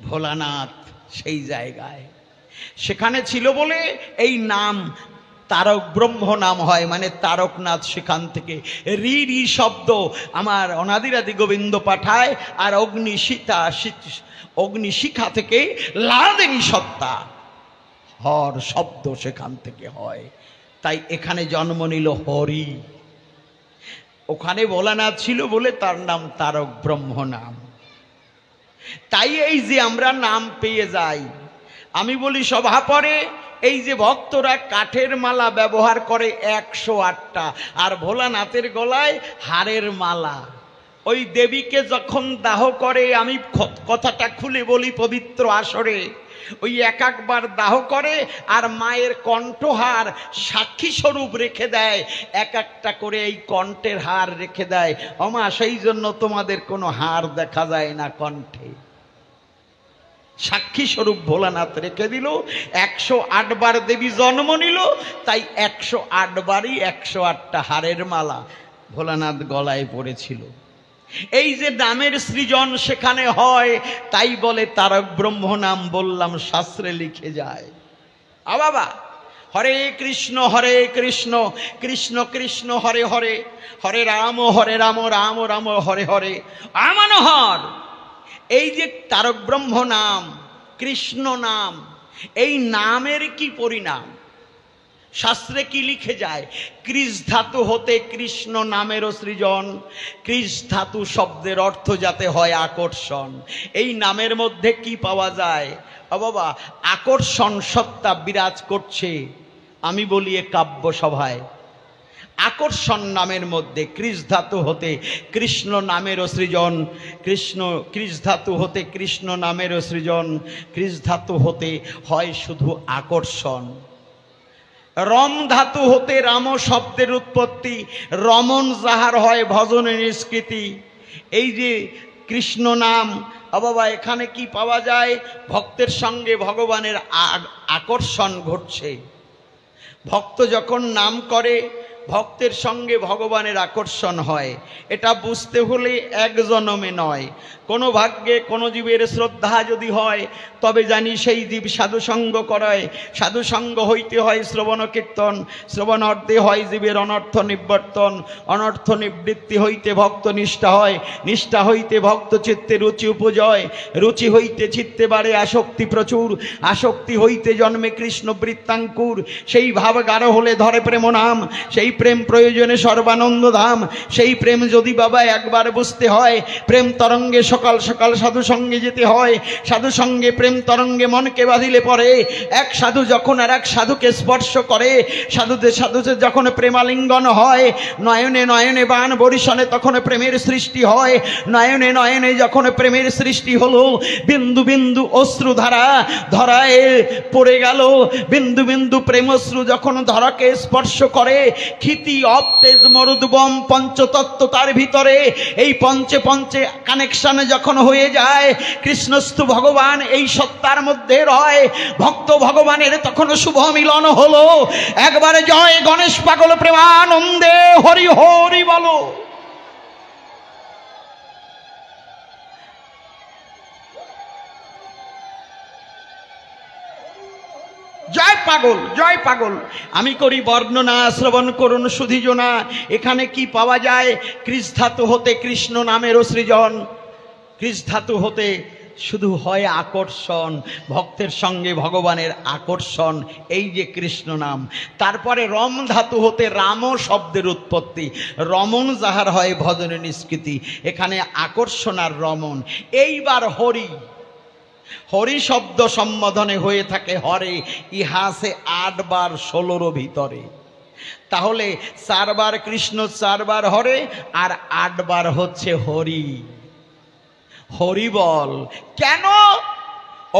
ভোলানাথ সেই জায়গায় সেখানে ছিল বলে এই নাম তারক ব্রহ্ম নাম হয়, মানে তারকনাথ। সেখান থেকে রি রি শব্দ আমার অনাদিরাদি গোবিন্দ পাঠায়, আর অগ্নিশিখা থেকে লাদেবী সত্তা হর শব্দ সেখান থেকে হয়। তাই এখানে জন্ম নিল হরি। ওখানে ভোলানাথ ছিল বলে তার নাম তারক ব্রহ্ম নাম। তাই এই যে আমরা নাম পেয়ে যাই, আমি বলি সভা পরে এই যে ভক্তরা কাঠের মালা ব্যবহার করে 108টা, আর ভোলানাথের গলায় হাড়ের মালা। ওই দেবীকে যখন দাহ করে, আমি কথাটা খুলে বলি পবিত্র আসরে, ওই একবার দাহ করে আর মায়ের কণ্ঠহার সাক্ষী স্বরূপ রেখে দেয়, এক একটা করে এই কণ্ঠের হার রেখে দেয়। ওমা, সেই জন্য তোমাদের কোনো হার দেখা যায় না কণ্ঠে, সাক্ষী স্বরূপ ভোলানাথ রেখে দিল। 108 বার দেবী জন্ম নিল, তাই 108 বারই 108টা হারের মালা ভোলানাথ গলায় পড়েছিল। এই যে নামের সৃজন সেখানে হয়, তাই বলে তারক ব্রহ্ম নাম। বললাম শাস্ত্রে লিখে যায়। বাবা, হরে কৃষ্ণ কৃষ্ণ কৃষ্ণ হরে হরে, হরে রাম রাম রাম হরে হরে আমনোহর। এই যে তারক ব্রহ্ম নাম, কৃষ্ণ নাম, এই নামের কি পরিণাম? শাস্ত্রে কি লিখে যায়? কৃষ ধাতু হতে কৃষ্ণ নামেরও সৃজন। কৃষ ধাতু শব্দের অর্থ যাতে হয় আকর্ষণ। এই নামের মধ্যে কি পাওয়া যায়? বাবা, আকর্ষণ সত্তা বিরাজ করছে। আমি বলি এ কাব্য সভায় আকর্ষণ নামের মধ্যে কৃষ ধাতু হতে কৃষ্ণ নামেরও সৃজন। কৃষ ধাতু হতে কৃষ্ণ নামেরও সৃজন। কৃষ ধাতু হতে হয় শুধু আকর্ষণ। রম ধাতু হতে রাম শব্দের উৎপত্তি। রমন যাহার হয় ভজনের নিষ্কৃতি। এই যে কৃষ্ণ নাম, বাবা, এখানে কি পাওয়া যায়? ভক্তের সঙ্গে ভগবানের আকর্ষণ ঘটছে। ভক্ত যখন নাম করে, ভক্তের সঙ্গে ভগবানের আকর্ষণ হয়। এটা বুঝতে হলে এক জন্মে নয়, কোনো ভাগ্যে কোনো জীবের শ্রদ্ধা যদি হয়, তবে জানি সেই জীব সাধুসঙ্গ করায়। সাধুসঙ্গ হইতে হয় শ্রবণ কীর্তন, শ্রবণ অর্থে হয় জীবের অনর্থ নিবর্তন, অনর্থ নিবৃত্তি হইতে ভক্ত নিষ্ঠা হয়, নিষ্ঠা হইতে ভক্ত চিত্তে রুচি উপজয়, রুচি হইতে চিত্তে বাড়ে আসক্তি প্রচুর, আসক্তি হইতে জন্মে কৃষ্ণ বৃত্তাঙ্কুর। সেই ভাব গাঢ় হলে ধরে প্রেম নাম, সেই প্রেম প্রয়োজনে সর্বানন্দ ধাম। সেই প্রেম যদি বাবা একবার বুঝতে হয়, প্রেম তরঙ্গে সকাল সকাল সাধু সঙ্গে যেতে হয়। সাধু সঙ্গে প্রেম তরঙ্গে মনকে বাঁধিলে পরে এক সাধু যখন আর এক সাধুকে স্পর্শ করে, সাধুদের যখন প্রেমালিঙ্গন হয়, নয়নে নয়নে বাণ বরিশনে তখন প্রেমের সৃষ্টি হয়। নয়নে নয়নে যখন প্রেমের সৃষ্টি হলো, বিন্দু বিন্দু অশ্রুধারা ধরায় পড়ে গেল। বিন্দু বিন্দু প্রেমশ্রু যখন ধরাকে স্পর্শ করে, ক্ষিতি অবতেজ মরুদ্বম পঞ্চতত্ত্ব তার ভিতরে, এই পঞ্চে পঞ্চে কানেকশন যখন হয়ে যায়, কৃষ্ণস্তু ভগবান এই সত্তার মধ্যে রয়। ভক্ত ভগবানের তখন শুভ মিলন হলো। একবারে জয় গণেশ পাগল প্রেমানন্দে হরি হরি বলো। জয় পাগল, জয় পাগল। আমি করি বর্ণনা, শ্রবণ করুন সুধীজনা। এখানে কি পাওয়া যায়? কৃষ ধাতু হতে কৃষ্ণ নামেরও সৃজন। কৃষ ধাতু হতে শুধু হয় আকর্ষণ, ভক্তের সঙ্গে ভগবানের আকর্ষণ, এই যে কৃষ্ণ নাম। তারপরে রম ধাতু হতে রাম শব্দের উৎপত্তি, রমণ যাহার হয় ভজনে নিষ্কৃতি। এখানে আকর্ষণ আর রমণ। এইবার হরি, হরি শব্দ সম্বোধনে হয়ে থাকে হরে, ইহাসে 8 বার 16 ভিতরে। তাহলে 4 বার কৃষ্ণ, 4 বার হরে, আর 8 বার হচ্ছে হরি। হরি বল কেন?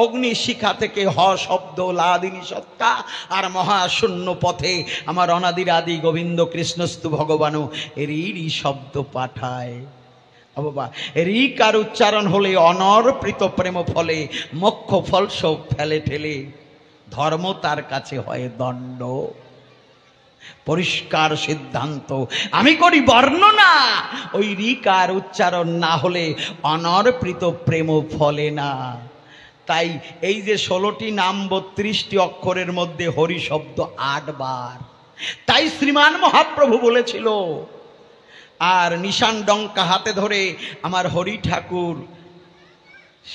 অগ্নিশিখা থেকে হ শব্দ লাদিনী সত্তা, আর মহাশূন্য পথে আমার অনাদির আদি গোবিন্দ কৃষ্ণস্তু ভগবানু রি শব্দ পাঠায়। বাবা, রিকার উচ্চারণ হলে অনর্পিত প্রেম ফলে, মোক্ষ ফল সব ফেলে ঠেলে, ধর্ম তার কাছে হয় দণ্ড। পরিষ্কার সিদ্ধান্ত। আমি করি বর্ণনা, ওই রিকার উচ্চারণ না হলে অনর্পিত প্রেম ফলে না। তাই এই যে 16টি নাম 32টি অক্ষরের মধ্যে হরি শব্দ 8 বার। তাই শ্রীমান মহাপ্রভু বলেছিল, আর নিশান ডঙ্কা হাতে ধরে আমার হরি ঠাকুর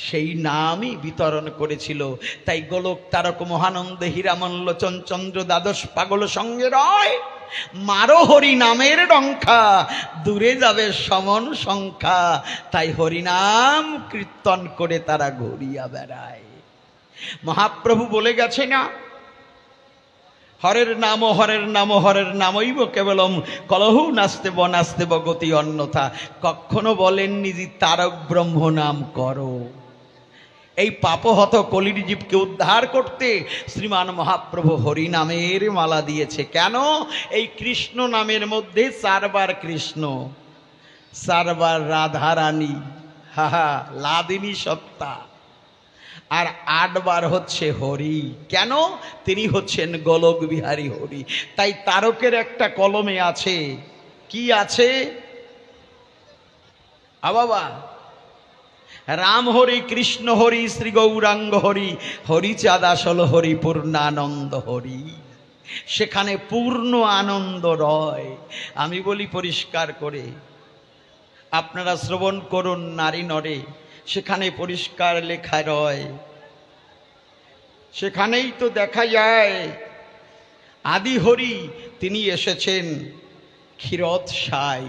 সেই নামই বিতরণ করেছিল। তাই গোলক তারক মহানন্দে হীরামল্লোচন চন্দ্র দ্বাদশ পাগল সঙ্গে রয়, মারো হরি নামের ডঙ্কা, দূরে যাবে সমন সংখ্যা। তাই হরিনাম কীর্তন করে তারা ঘুরিয়া বেড়ায়। মহাপ্রভু বলে গেছে না, হরের নাম হরের নাম হরের নামইব কেবলম কলহু নাস্তেব নাস্তেব গতি অন্যথা। কখনো বলেননি যে তারক ব্রহ্ম নাম করো। এই পাপহত কলির জীবকে উদ্ধার করতে শ্রীমান মহাপ্রভু হরি নামের মালা দিয়েছে। কেন? এই কৃষ্ণ নামের মধ্যে 4 বার কৃষ্ণ, 4 বার রাধারানী, হা লাদিনী সত্তা, আর 8 বার হচ্ছে হরি। কেন? তিনি হচ্ছেন গোলক বিহারী হরি। তাই তারকের একটা কলমে আছে, কি আছে? বাবা, রাম হরি কৃষ্ণ হরি শ্রী গৌরাঙ্গ হরি, হরিচাঁদ আসল হরি পূর্ণানন্দ হরি। সেখানে পূর্ণ আনন্দ রয়। আমি বলি পরিষ্কার করে, আপনারা শ্রবণ করুন নারী নরে, সেখানে পরিষ্কার লেখা রয়। সেখানেই তো দেখা যায় আদি হরি তিনি এসেছেন ক্ষীরদ সাই।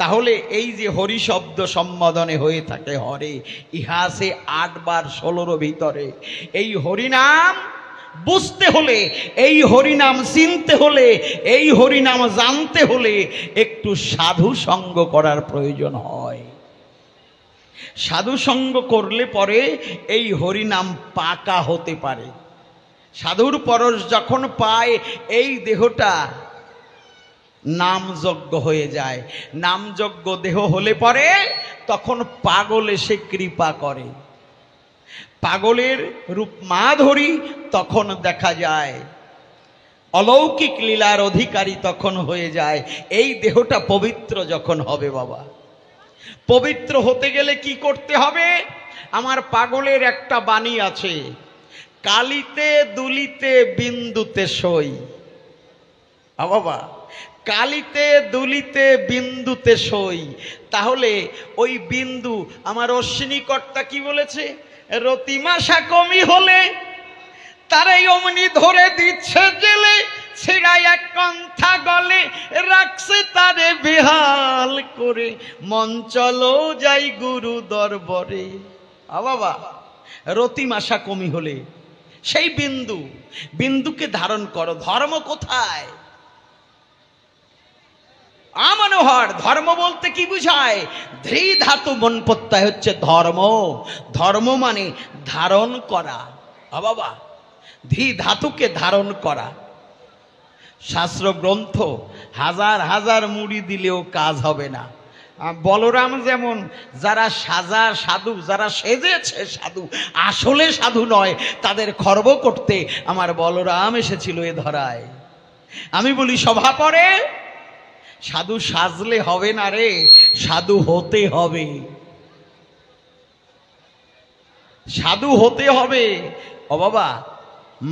তাহলে এই যে হরি শব্দ সম্বোধনে হয়ে থাকে হরে, ইহাসে 8 বার 16 ভিতরে। এই হরিনাম বুঝতে হলে, এই হরিনাম চিনতে হলে, এই হরিনাম জানতে হলে একটু সাধু সঙ্গ করার প্রয়োজন হয়। সাধু সঙ্গ করলে পরে এই হরিনাম পাকা হতে পারে। সাধুর পরশ যখন পায়, এই দেহটা নামযজ্ঞ হয়ে যায়। নামযজ্ঞ দেহ হলে পরে তখন পাগল এসে কৃপা করে। পাগলের রূপ মাধুরী তখন দেখা যায়, অলৌকিক লীলার অধিকারী তখন হয়ে যায়। এই দেহটা পবিত্র যখন হবে বাবা, পবিত্র হতে গেলে কি করতে হবে? আমার পাগলের একটা বাণী আছে, কালিতে দুলিতে বিন্দুতে সই। বাবা, কালিতে দুলিতে বিন্দুতে সই। তাহলে ওই বিন্দু, আমার অশ্বিনীকর্তা কি বলেছে? রতিমাশা কমি হলে তারাই অমনি ধরে দিচ্ছে জেলে, ছিড়াই এক কন্থা গলে আমারে বেহাল করে মন চলো যাই গুরু দরবারে। বাবা, রতিমাশা কমি হলে সেই বিন্দুকে ধারণ করো। ধর্ম কোথায়? আমনোহর, ধর্ম বলতে কি বুঝায়? ধৃ ধাতু মন প্রত্যয় হচ্ছে ধর্ম। ধর্ম মানে ধারণ করা। বাবা, ধৃ ধাতুকে ধারণ করা। শাস্ত্র গ্রন্থ হাজার হাজার মুড়ি দিলেও কাজ হবে না। বলরাম যেমন, যারা সাধু, যারা সেজেছে সাধু, আসলে সাধু নয়, তাদের খর্ব করতে আমার বলরাম এসেছিল এ ধরায়। আমি বলি সভা পরে সাধু সাজলে হবে না রে, সাধু হতে হবে। সাধু হতে হবে। ও বাবা,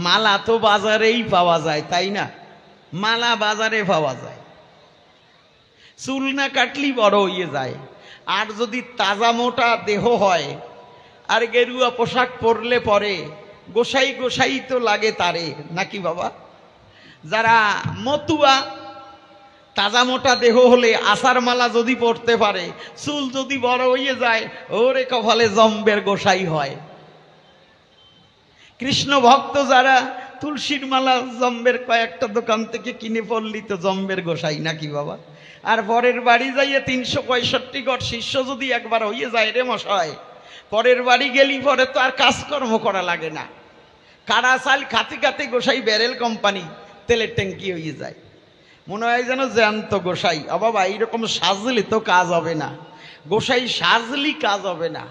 মালা তো বাজারেই পাওয়া যায়, তাই না? মালা বাজারে পাওয়া যায়, চুল না কাটলি বড় হয়ে যায়। আর যদি তাজা মোটা দেহ হয় আর গেরুয়া পোশাক পরলে পরে গোসাই গোসাই তো লাগে তারে, নাকি বাবা? যারা মতুয়া, তাজা মোটা দেহ হলে আষাঢ় মালা যদি পড়তে পারে, চুল যদি বড় হয়ে যায়, ওরে কপালে জম্বের গোসাই হয়। কৃষ্ণ ভক্ত যারা, তুলসীর মালা জম্বের কয়েকটা দোকান থেকে কিনে পড়লি তো জম্বের গোসাই, নাকি বাবা? আর পরের বাড়ি যাইয়ে 365 গড় শিষ্য যদি একবার হইয়ে যায় রে মশাই, পরের বাড়ি গেলি পরে তো আর কাজকর্ম করা লাগে না। কাড়া চাল খাতে খাতে গোসাই ব্যারেল কোম্পানি তেলের ট্যাঙ্কি হয়ে যায়, মনে হয় যেন জ্যান্ত গোসাই। বাবা, এইরকম সাজলি তো কাজ হবে না, গোসাই সাজলি কাজ হবে না।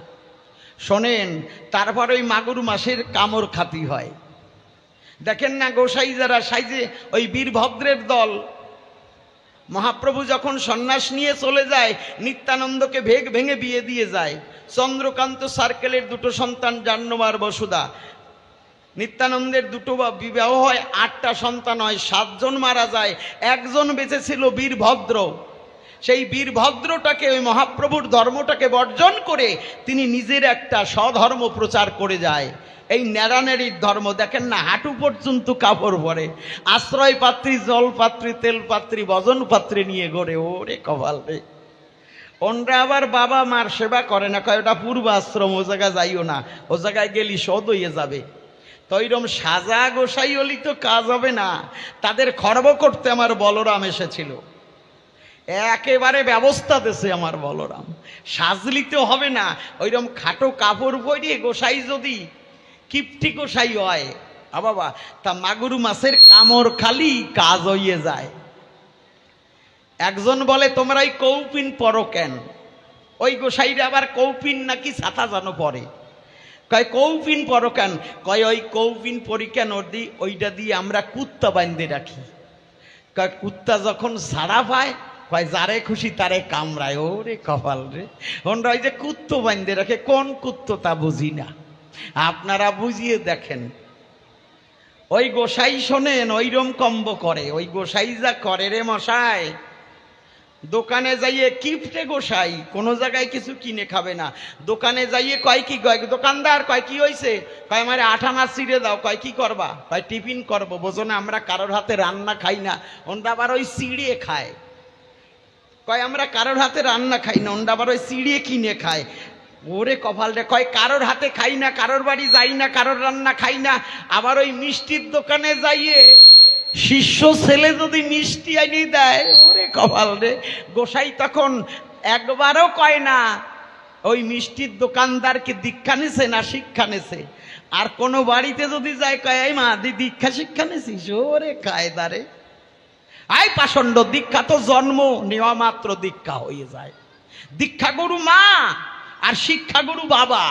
শোনেন, তারপর ওই মাগুর মাসের কামড় খাতি হয়। দেখেন না গোসাই যারা সাইজে, ওই বীরভদ্রের দল, মহাপ্রভু যখন সন্ন্যাস নিয়ে চলে যায়, নিত্যানন্দকে ভেঙে বিয়ে দিয়ে যায়। চন্দ্রকান্ত সার্কেলের দুটো সন্তান, জাহ্নবী আর বসুধা। নিত্যানন্দের দুটো বিবাহ হয়, 8টা সন্তান হয়, 7 জন মারা যায়, একজন বেঁচে ছিল বীরভদ্র। সেই বীরভদ্রটাকে, ওই মহাপ্রভুর ধর্মটাকে বর্জন করে তিনি নিজের একটা স্বধর্ম প্রচার করে যায়। এই নেড়ানেড়ির ধর্ম। দেখেন না, হাঁটু পর্যন্ত কাপড় পরে, আশ্রয় পাত্রী, জল পাত্রী, তেল পাত্রী, ভজন পাত্রী নিয়ে গড়ে। ওরে কপাল রে! ওনরা আবার বাবা মার সেবা করে না, কয় ওটা পূর্বাশ্রম, ও জায়গায় যাইও না, ও জায়গায় গেলি শোধ হয়ে যাবে। তো এইরকম সাজা গোসাই হলি তো কাজ হবে না। তাদের খর্ব করতে আমার বলরাম এসেছিল। একেবারে ব্যবস্থা দিয়েছে আমার বলরাম। সাজলিতে হবে না, ওইরকম খাটো কাপড় পরিয়ে গোসাই যদি কিপটি গোসাই হয়, বাবা, তা মাগুর মাছের কামড় খালি কাজ হইয়ে যায়। একজন বলে, তোমরা এই কৌপিন পরো কেন? ওই গোসাইরা আবার কৌপিন নাকি ছাতা জানো পরে। কয় কৌপিন পরো কেন? কয় ওই কৌপিন পরি কেন, ওইটা দিয়ে আমরা কুত্তা বাঁধে রাখি। কয় কুত্তা যখন ছাড়া পায়, কয় যারে খুশি তারে কামড়ায়। ওরে কপাল রে! ওনরা ওই যে কুত্তো বাঁধে রাখে, কোন কুত্তো তা বুঝি না, আপনারা বুঝিয়ে দেখেন। ওই গোসাই শোনেন, ওইরম কম্ব করে। ওই গোসাই যা করে রে মশাই, দোকানে যাইয়ে কিপটে গোসাই, কোনো জায়গায় কিছু কিনে খাবে না। দোকানে যাইয়ে কয় কি, দোকানদার কয় কি হয়েছে? কয় আমারে 8 আনা চিড়ে দাও। কয় কি করবা? কয় টিফিন করবো। বোঝো না, আমরা কারোর হাতে রান্না খাই না, ওনরা আবার ওই চিড়ে খায়। কয় আমরা কারোর হাতে রান্না খাই না, ওনরা আবার ওই চিড়ে কিনে খায়। ওরে কপাল রে! কয় কারোর হাতে খাই না, কারোর বাড়ি যাই না, কারোর রান্না খাই না। আবার ওই মিষ্টির দোকানে যাইয়ে শিষ্য ছেলে যদি মিষ্টি আনি দেয়, ওরে কপাল রে! গোসাই তখন একবারও কয় না ওই মিষ্টির দোকানদারকে দীক্ষা নিছে না শিক্ষা নিছে। আর কোনো বাড়িতে যদি যায়, কয় এই মা, দীক্ষা শিক্ষা নিছিস? ওরে কায়দারে! আই পাষণ্ড, দীক্ষা তো জন্ম নেওয়া মাত্র দীক্ষা হয়ে যায়। দীক্ষা গুরু মা আর শিক্ষা গুরু বাবা।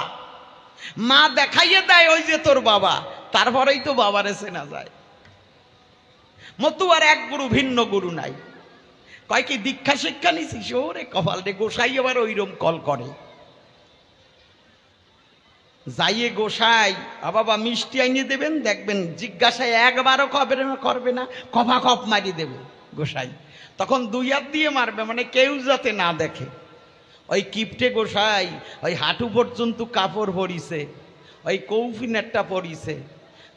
মা দেখাইয়ে দেয় ওই যে তোর বাবা, তারপরেই তো বাবারে চেনা যায়। মতুয়ার এক গুরু, ভিন্ন গুরু নাই। কয় কি দীক্ষা শিক্ষা নিছিস? ওরে কপাল রে! গোসাই আবার ওইরকম কল করে। যাইয়ে গোসাই, বাবা মিষ্টি আইনে দেবেন, দেখবেন জিজ্ঞাসায় একবারও করবে না, কফা কপ মারি দেবে গোসাই। তখন 2 হাত দিয়ে মারবে, মানে কেউ যাতে না দেখে। ওই কিপটে গোসাই ওই হাঁটু পর্যন্ত কাপড় পরিছে, ওই কৌফিন একটা পরিছে।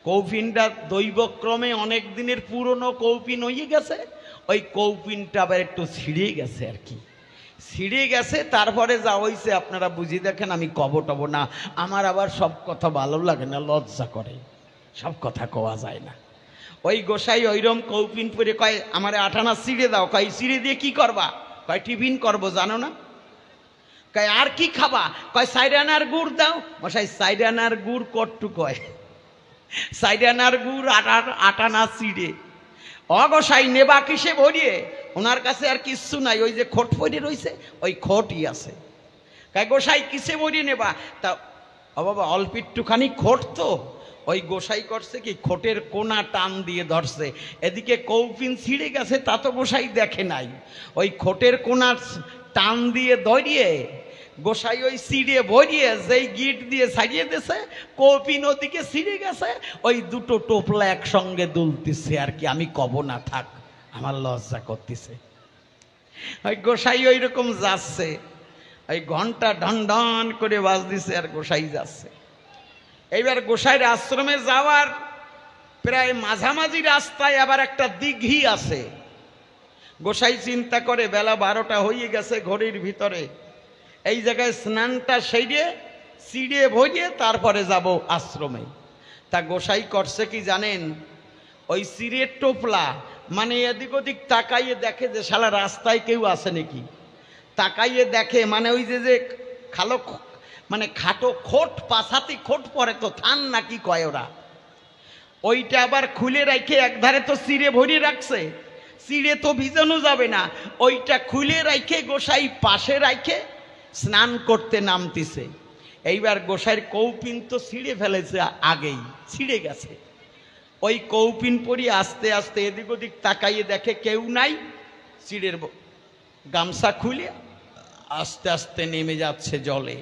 কৌফিনটা দৈবক্রমে অনেক দিনের পুরনো কৌফিন হয়ে গেছে। ওই কৌপিনটা আবার একটু ছিঁড়ে গেছে আর কি, ছিঁড়ে গেছে। তারপরে যা হয়েছে আপনারা বুঝি দেখেন, আমি কব টব না, আমার আবার সব কথা ভালো লাগে না, লজ্জা করে, সব কথা কওয়া যায় না। ওই গোসাই ওইরকম কৌপিন পরে কয় আমারে 8 আনা ছিঁড়ে দাও। কয় ছিঁড়ে দিয়ে কি করবা? কয় টিফিন করবো, জানো না? কয় আর কি খাবা? কয় 4 আনার গুড় দাও। মশাই 4 আনার গুড় কট্টু কয়, 4 আনার গুড় 8 আনা ছিঁড়ে। অগোসাই নেবা কিসে ভরিয়ে? ওনার কাছে আর কিচ্ছু নাই, ওই যে খোট পরে রয়েছে ওই খোটই আছে। কয় গোসাই কিসে ভরিয়ে নেবা? তা ও বাবা অল্প একটুখানি খোট তো। ওই গোসাই করছে কি, খোটের কোনা টান দিয়ে ধরছে, এদিকে কৌপিন ছিঁড়ে গেছে, তা তো গোসাই দেখে নাই। ওই খোটের কোনা টান দিয়ে ধরিয়ে গোসাই ওই ছিঁড়ে ভরিয়ে যেই গিট দিয়ে ছাড়িয়ে দিয়েছে, কৌপিন ওদিকে ছিঁড়ে গেছে, ওই দুটো টোপলা একসঙ্গে দুলতেছে আর কি। আমি কব না, থাক, আমার লজ্জা করতেছে। ওই গোসাই ওই রকম যাচ্ছে, ওই ঘন্টা ঢন ঢন করে বাজতেছে আর গোসাই যাচ্ছে। এইবার গোসাইয়ের আশ্রমে যাওয়ার প্রায় মাঝামাঝি রাস্তায় আবার একটা দিঘি আছে। গোসাই চিন্তা করে বেলা 12টা হয়ে গেছে ঘড়ির ভিতরে, এই জায়গায় স্নানটা সেরে চিড়ে ভরিয়ে তারপরে যাব আশ্রমে। তা গোসাই করছে কি জানেন, ওই চিড়ের টোপলা মানে এদিক ওদিক তাকাইয়ে দেখে যে শালা রাস্তায় কেউ আছে নাকি, তাকাইয়ে দেখে মানে ওই যে খালো মানে খাটো খোট, পাছাতি খোট পরে তো থান নাকি কয় ওরা, ওইটা আবার খুলে রাখে একধারে তো চিড়ে ভরিয়ে রাখছে, চিড়ে তো ভিজানো যাবে না, ওইটা খুলে রাখে গোসাই পাশে রাখে স্নান করতে নামতিছে। এইবার গোসাইয়ের কৌপিন তো ছিঁড়ে ফেলেছে, আগেই ছিঁড়ে গেছে। ওই কৌপিন পরি আস্তে আস্তে এদিক ওদিক তাকাইয়ে দেখে কেউ নাই, চিড়ের গামছা খুলে আস্তে আস্তে নেমে যাচ্ছে জলে।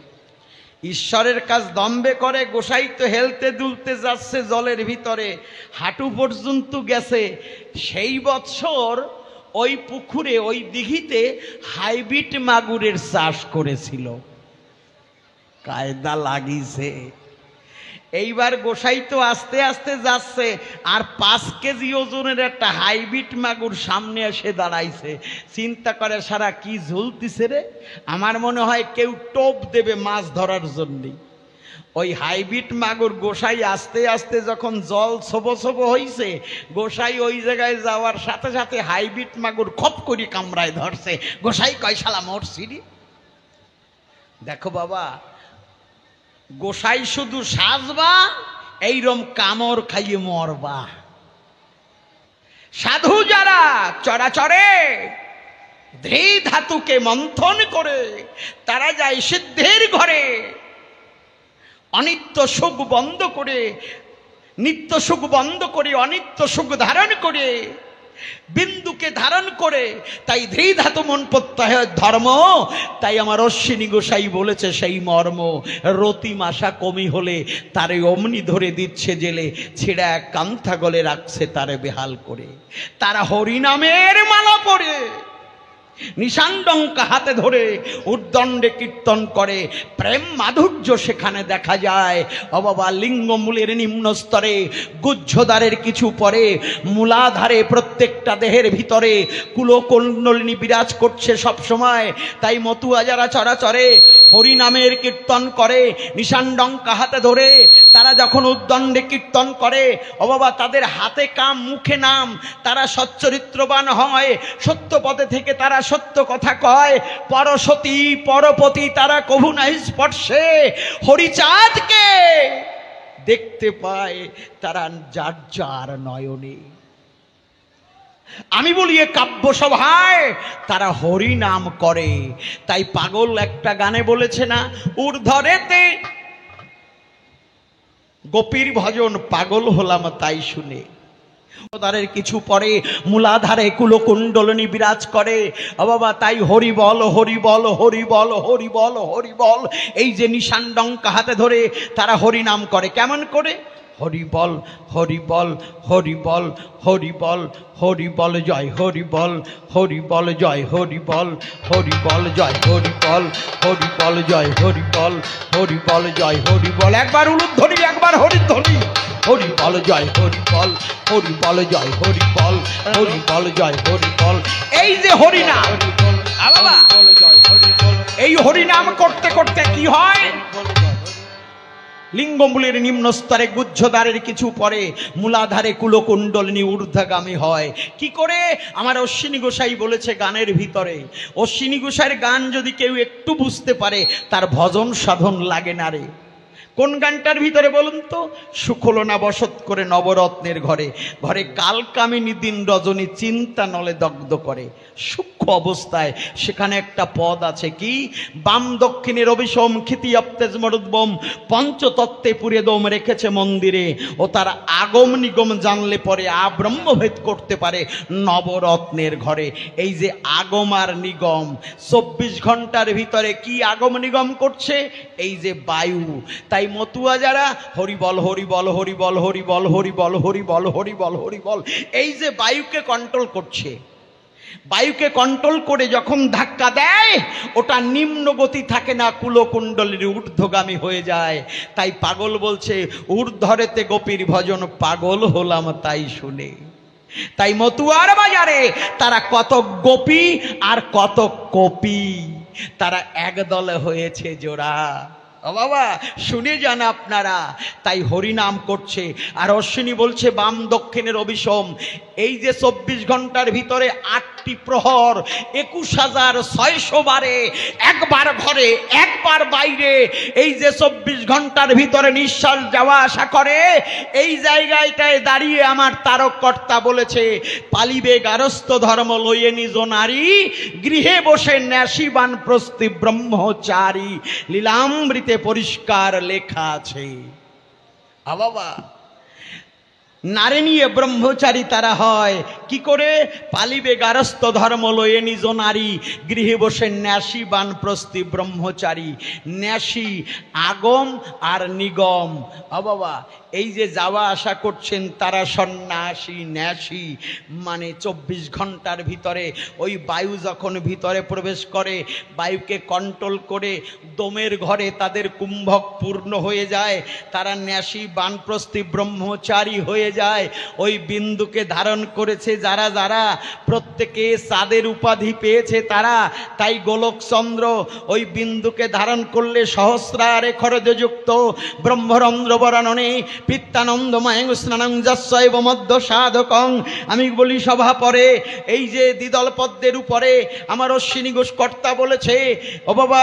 ঈশ্বরের কাজ দম্বে করে, গোসাই তো হেলতে দুলতে যাচ্ছে জলের ভিতরে, হাঁটু পর্যন্ত গেছে। সেই বৎসর ওই পুকুরে ওই দিঘিতে হাইব্রিড মাগুরের চাষ করেছিল, কায়দা লাগিছে। এইবার গোসাই তো আস্তে আস্তে যাচ্ছে, আর 5 কেজি ওজনের একটা হাইব্রিড মাগুর সামনে এসে দাঁড়াইছে। চিন্তা করে সারা কি ঝুলতিছে রে, আমার মনে হয় কেউ টোপ দেবে মাছ ধরার জন্য। ওই হাইব্রিড মাগুর গোসাই আস্তে আস্তে যখন জল ছোবো ছোবো হইছে, গোসাই ওই জায়গায় যাওয়ার সাথে সাথে হাইব্রিড মাগুর খপ করে কামড়ায় ধরছে। গোসাই কয় শালা মরছি রে। দেখো বাবা, গোসাই শুধু সাজবা, এইরম কামড় খাইয়ে মরবা। সাধু যারা চরাচরে ধী ধাতুকে মন্থন করে তারা যায় সিদ্ধের ঘরে, অনিত্য সুখ বন্ধ করে, নিত্য সুখ বন্ধ করে অনিত্য সুখ ধারণ করে, বিন্দুকে ধারণ করে। তাই ধী ধাতু মন প্রত্যয় ধর্ম। তাই আমার অশ্বিনী গোসাই বলেছে সেই মর্ম, রতি মাসা কমি হলে তারে অমনি ধরে দিচ্ছে জেলে, ছেঁড়া এক কান্থা গলে রাখছে তারে বেহাল করে। তারা হরিনামের মালা পড়ে নিশানডঙ্কা হাতে ধরে উদ্দণ্ডে কীর্তন করে, প্রেম মাধুর্য সেখানে দেখা যায়। ও বাবা, লিঙ্গমূলের নিম্ন স্তরে গুহ্যদ্বারের কিছু পরে, মূলাধারে প্রত্যেকটা দেহের ভিতরে কুলকুণ্ডলিনী বিরাজ করছে সব সময়। তাই মতুয়া যারা চরাচরে হরিনামের কীর্তন করে নিশানডঙ্কা হাতে ধরে, তারা যখন উদ্দণ্ডে কীর্তন করে, ও বাবা, তাদের হাতে কাম মুখে নাম, তারা সচ্চরিত্রবান হয়, সত্য পথে থেকে তারা সত্য কথা কয়। পরসতী পরপতি তারা কভু নাই স্পর্শে, হরিচাঁদকে দেখতে পায় তারা যার যার নয়নে। আমি বলি এ কাব্য সভায় তারা হরি নাম করে। তাই পাগল একটা গানে বলেছে না, ঊর্ধ্বরেতে গোপীর ভজন পাগল হলাম তাই শুনে। দ্বারের কিছু পরে মূলাধারে কুলকুণ্ডলিনী বিরাজ করে। ও বাবা, তাই হরি বল হরি বল হরি বল হরি বল হরি বল, এই যে নিশানডঙ্কা হাতে ধরে তারা হরি নাম করে। কেমন করে? হরি বল হরি বল হরি বল হরি বল হরি বল জয় হরি বল হরি বল জয় হরি বল হরি বল জয় হরি বল হরি বল জয় হরি বল হরি বল জয় হরি বল। একবার উলুধ্বনি, একবার হরিধ্বনি। হরি বল জয় হরি বল, হরি বল জয় হরি বল, হরি বল জয় হরি বল। এই যে হরিনাম, বাবা এই হরিনাম করতে করতে কি হয়, লিঙ্গমূলের নিম্ন স্তরে গুহ্যদ্বারের কিছু পরে মূলাধারে কুলকুণ্ডলিনী ঊর্ধ্বগামী হয়। কি করে? আমার অশ্বিনী গোসাই বলেছে গানের ভিতরে, অশ্বিনী গোসাইয়ের গান যদি কেউ একটু বুঝতে পারে তার ভজন সাধন লাগে না রে। কোন গানটার ভিতরে বলুন তো? সুখলনা বসত করে নবরত্নের ঘরে, ঘরে কালকামিনী দিন রজনী চিন্তা নলে দগ্ধ করে। সূক্ষ্ম অবস্থায় সেখানে একটা পদ আছে, কি? বাম দক্ষিণের অভিসম খিতি অপ্তেজ মরুদ্বম পঞ্চতত্ত্বে পুরে দম রেখেছে মন্দিরে। ও তার আগম নিগম জানলে পরে আব্রহ্মভেদ করতে পারে নবরত্নের ঘরে। এই যে আগম আর নিগম, 24 ঘন্টার ভিতরে কি আগম নিগম করছে? এই যে বায়ু। তাই মতুয়া যারা হরি বল হরি বল হরি বল হরি বল হরি বল হরি বল হরি বল হরি বল, এই যে বায়ুকে কন্ট্রোল করছে, বায়ুকে কন্ট্রোল করে যখন ধাক্কা দেয় ওটা নিম্ন গতি থাকে না, কুলকুণ্ডলীর ঊর্ধ্বগামী হয়ে যায়। তাই পাগল বলছে ঊর্ধ্বরেতে গোপীর ভজন, পাগল হলাম তাই শুনে। তাই মতুয়ার বাজারে তারা কত গোপী আর কত কপি, তারা এক দলে হয়েছে জোড়া। ও বাবা শুনে যান আপনারা। তাই হরিনাম করছে আর অশ্বিনী বলছে বাম দক্ষিণের অভিসম। এই যে 24 ঘন্টার ভিতরে 8টি প্রহর 21,600 বারে, একবার ঘরে একবার বাইরে, এই যে 24 ঘন্টার ভিতরে নিঃশ্বাস যাওয়া আসা করে, এই জায়গাটায় দাঁড়িয়ে আমার তারককর্তা বলেছে পালিবে গারস্থ ধর্ম লইয়ে নিজ নারী, গৃহে বসে ন্যাসীবান প্রস্তি ব্রহ্মচারী, লীলামৃতে পরিষ্কার লেখা আছে। বাবা নারী নিয়ে ব্রহ্মচারী তারা হয় কি করে? পালিবে গারস্থ ধর্ম লয়ে নিজ নারী, গৃহে বসে ন্যাসী বান প্রস্তি ব্রহ্মচারী। ন্যাসী আগম আর নিগম। বাবা এই যে যাওয়া আসা করছেন তারা সন্ন্যাসী। ন্যাসী মানে 24 ঘন্টার ভিতরে ওই বায়ু যখন ভিতরে প্রবেশ করে, বায়ুকে কন্ট্রোল করে দমের ঘরে তাদের কুম্ভক পূর্ণ হয়ে যায়, তারা ন্যাসী বানপ্রস্থি ব্রহ্মচারী হয়ে যায়। ওই বিন্দুকে ধারণ করেছে যারা যারা, প্রত্যেকে চাঁদের উপাধি পেয়েছে তারা। তাই গোলকচন্দ্র ওই বিন্দুকে ধারণ করলে সহস্রারে খরযুক্ত ব্রহ্মরন্ধ্র বরাননে পিত্তানন্দময় স্নানং যস্যৈব মধ্য সাধকং। আমি বলি সভা পরে এই যে দ্বিদল পদ্মের উপরে আমার অশ্বিনী ঘোষ কর্তা বলেছে, ও বাবা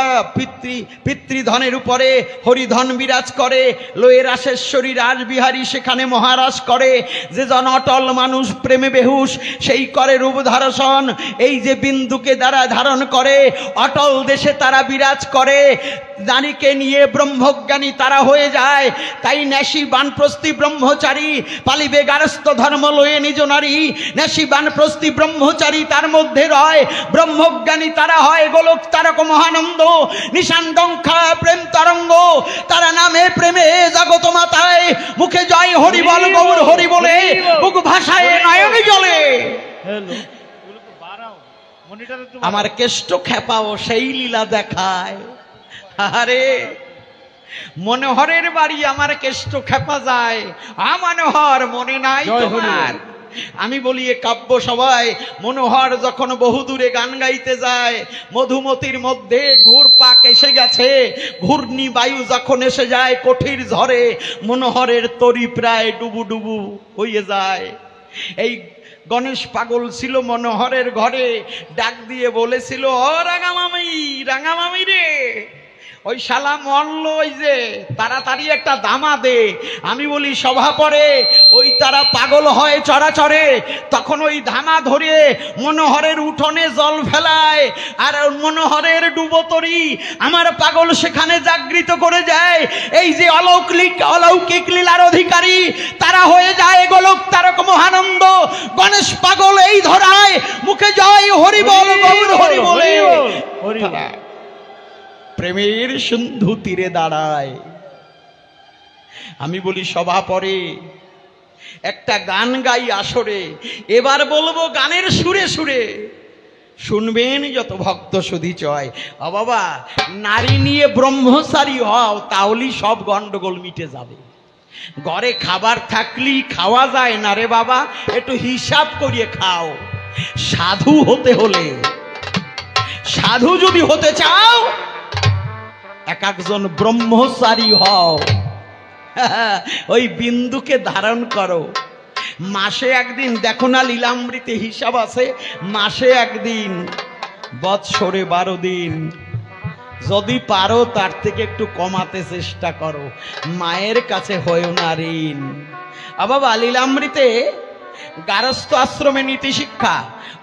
পিতৃধনের উপরে হরিধন বিরাজ করে, লয়ে রাসেশ্বরী রাজবিহারী সেখানে মহারাজ করে। যে জন অটল মানুষ প্রেমে বেহুশ সেই করে রূপ ধারণ। এই যে বিন্দুকে দ্বারা ধারণ করে অটল দেশে তারা বিরাজ করে, নারীকে নিয়ে ব্রহ্মজ্ঞানী তারা হয়ে যায়। তাই ন্যাসী বানপ্রস্থি ব্রহ্মচারী, পালিবে গারস্থ ধর্ম লয়ে নিজ নারী, ন্যাসী বানপ্রস্থি ব্রহ্মচারী তার মধ্যে রয়, ব্রহ্মজ্ঞানী তারা হয় গোলক তারক মহানন্দ, নিশানডঙ্খা প্রেম তরঙ্গ, তারা নামে প্রেমে জগত মাতায়, মুখে জয় হরি বল গৌর হরি বলে, বুক ভাষায় নয়নে জলে। আমার কেষ্ট খেপাও সেই লীলা দেখায়। আরে মনোহরের বাড়ি আমার কেষ্ট খেপা যায়, মনোহর মনে নাই তোমার। আমি বলি এ কাব্য সবাই, মনোহর যখন বহুদূরে গান গাইতে যায়, মধুমতির মধ্যে ঘুর পাক এসে গেছে, ঘূর্ণি বায়ু যখন এসে যায় কঠির ঝড়ে, মনোহরের তরি প্রায় ডুবু ডুবু হয়ে যায়। এই গণেশ পাগল ছিল মনোহরের ঘরে, ডাক দিয়ে বলেছিল, ও রাঙামামি, রাঙামামি রে, ওই শালা মরল, ওই যে তাড়াতাড়ি একটা দামা দে। আমি বলি সভা পরে ওই তারা পাগল হয় চরাচরে, তখন ওই ধামা ধরে মনোহরের উঠোনে জল ফেলায়, আর মনোহরের ডুবোতরি আমার পাগল সেখানে জাগৃত করে যায়। এই যে অলৌকিক লীলার অধিকারী তারা হয়ে যায় গোলক তারক মহানন্দ। গণেশ পাগল এই ধরায় মুখে জয় হরি বল গৌর হরি বলে প্রেমের সিন্ধু তীরে দাঁড়ায়। আমি বলি সভা পরে একটা গান গাই আসরে, এবার বলবো গানের সুরে সুরে, শুনবেন যত ভক্ত সুধী চয়। ও বাবা নারী নিয়ে ব্রহ্মচারী হও, তাহলেই সব গন্ডগোল মিটে যাবে। ঘরে খাবার থাকলেই খাওয়া যায় না রে বাবা, একটু হিসাব করিয়ে খাও। সাধু হতে হলে, সাধু যদি হতে চাও, এক একজন ব্রহ্মচারী হও। ওই বিন্দুকে ধারণ করো। মাসে একদিন, দেখো না লীলামৃতে হিসাব আছে, মাসে একদিন, বৎসরে 12 দিন। যদি পারো তার থেকে একটু কমাতে চেষ্টা করো। মায়ের কাছে হয়েও না ঋণ। বাবা, লীলামৃতে গারস্থ আশ্রমে নীতি শিক্ষা,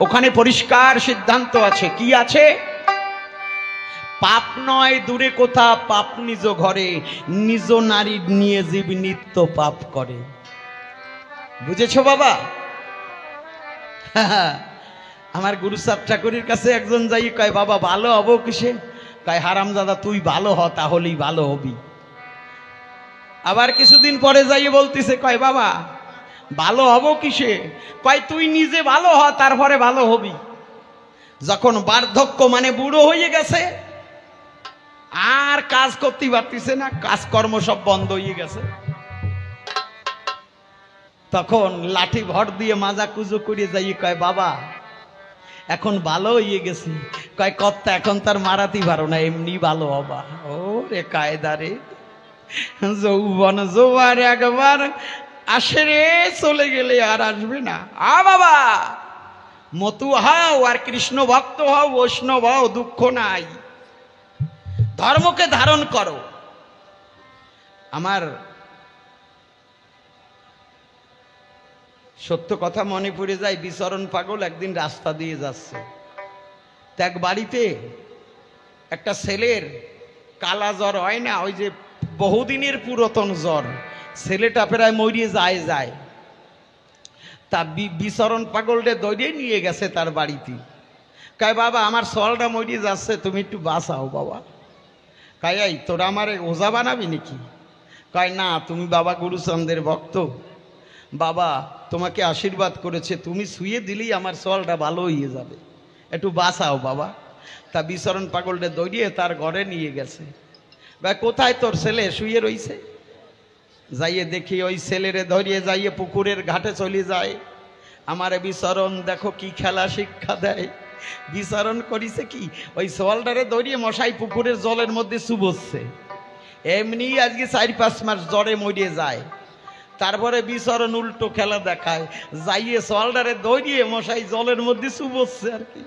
ওখানে পরিষ্কার সিদ্ধান্ত আছে। কি আছে? পাপ নয় দূরে কোথা, পাপ নিজ ঘরে, নিজ নারী নিয়ে জীব নিত্য পাপ করে। বুঝেছো বাবা? আমার গুরুচাঁদ ঠাকুরের কাছে একজন যাই কয়, বাবা ভালো হবো কিসে? কয়, হারামজাদা তুই ভালো হ, তাহলেই ভালো হবি। আবার কিছুদিন পরে যাই বলতেছে, কয় বাবা ভালো হবো কিসে? কয় তুই নিজে ভালো হ, তারপরে ভালো হবি। যখন বার্ধক্য মানে বুড়ো হয়ে গেছে, আর কাজ করতে পারতেছে না, কাজকর্ম সব বন্ধ হয়ে গেছে, তখন লাঠি ভর দিয়ে মাজা কুজো করে যাই কয়, বাবা এখন ভালো হয়ে গেছি। কয়, কর্তা এখন তার মারাতি পারো না, এমনি ভালো হবা। ও রে কায়দা রে, যৌবন জোয়ার একবার আসে রে, চলে গেলে আর আসবে না। বাবা মতু হও আর কৃষ্ণ ভক্ত হও, বৈষ্ণব হও, দুঃখ নাই। ধর্মকে ধারণ করো। আমার সত্য কথা মনে পড়ে যায়, বিচরণ পাগল একদিন রাস্তা দিয়ে যাচ্ছে, এক বাড়িতে একটা ছেলের কালা জ্বর হয় না, ওই যে বহুদিনের পুরাতন জ্বর, ছেলেটা প্রায় মরিয়ে যায়। তা বিচরণ পাগলটা দৌড়ে নিয়ে গেছে তার বাড়িতে। কয়, বাবা আমার সলটা মরিয়ে যাচ্ছে, তুমি একটু বাঁচাও বাবা। কয়, এই তোরা আমার ওঝা বানাবি নাকি? কয়, না, তুমি বাবা গুরুচন্দ্রের ভক্ত, বাবা তোমাকে আশীর্বাদ করেছে, তুমি শুয়ে দিলেই আমার সলটা ভালো হয়ে যাবে, একটু বাঁচাও বাবা। তা বিচরণ পাগলটা দৌড়িয়ে তার ঘরে নিয়ে গেছে। ভাই কোথায় তোর ছেলে শুয়ে রইছে? যাইয়ে দেখি ওই ছেলেরে ধরিয়ে যাইয়ে পুকুরের ঘাটে চলে যায়। আমারে বিচরণ দেখো কি খেলা শিক্ষা দেয়। বিচরণ করিছে কি, ওই সোয়ালটারে দৌড়িয়ে মশাই পুকুরের জলের মধ্যে চুবচ্ছে। এমনি আজকে 4-5 মাস জ্বরে মরিয়ে যায়। তারপরে বিচরণ উল্টো খেলা দেখায়, যাইয়ে সোয়ালটারে দৌড়িয়ে মশাই জলের মধ্যে চুবচ্ছে আর কি।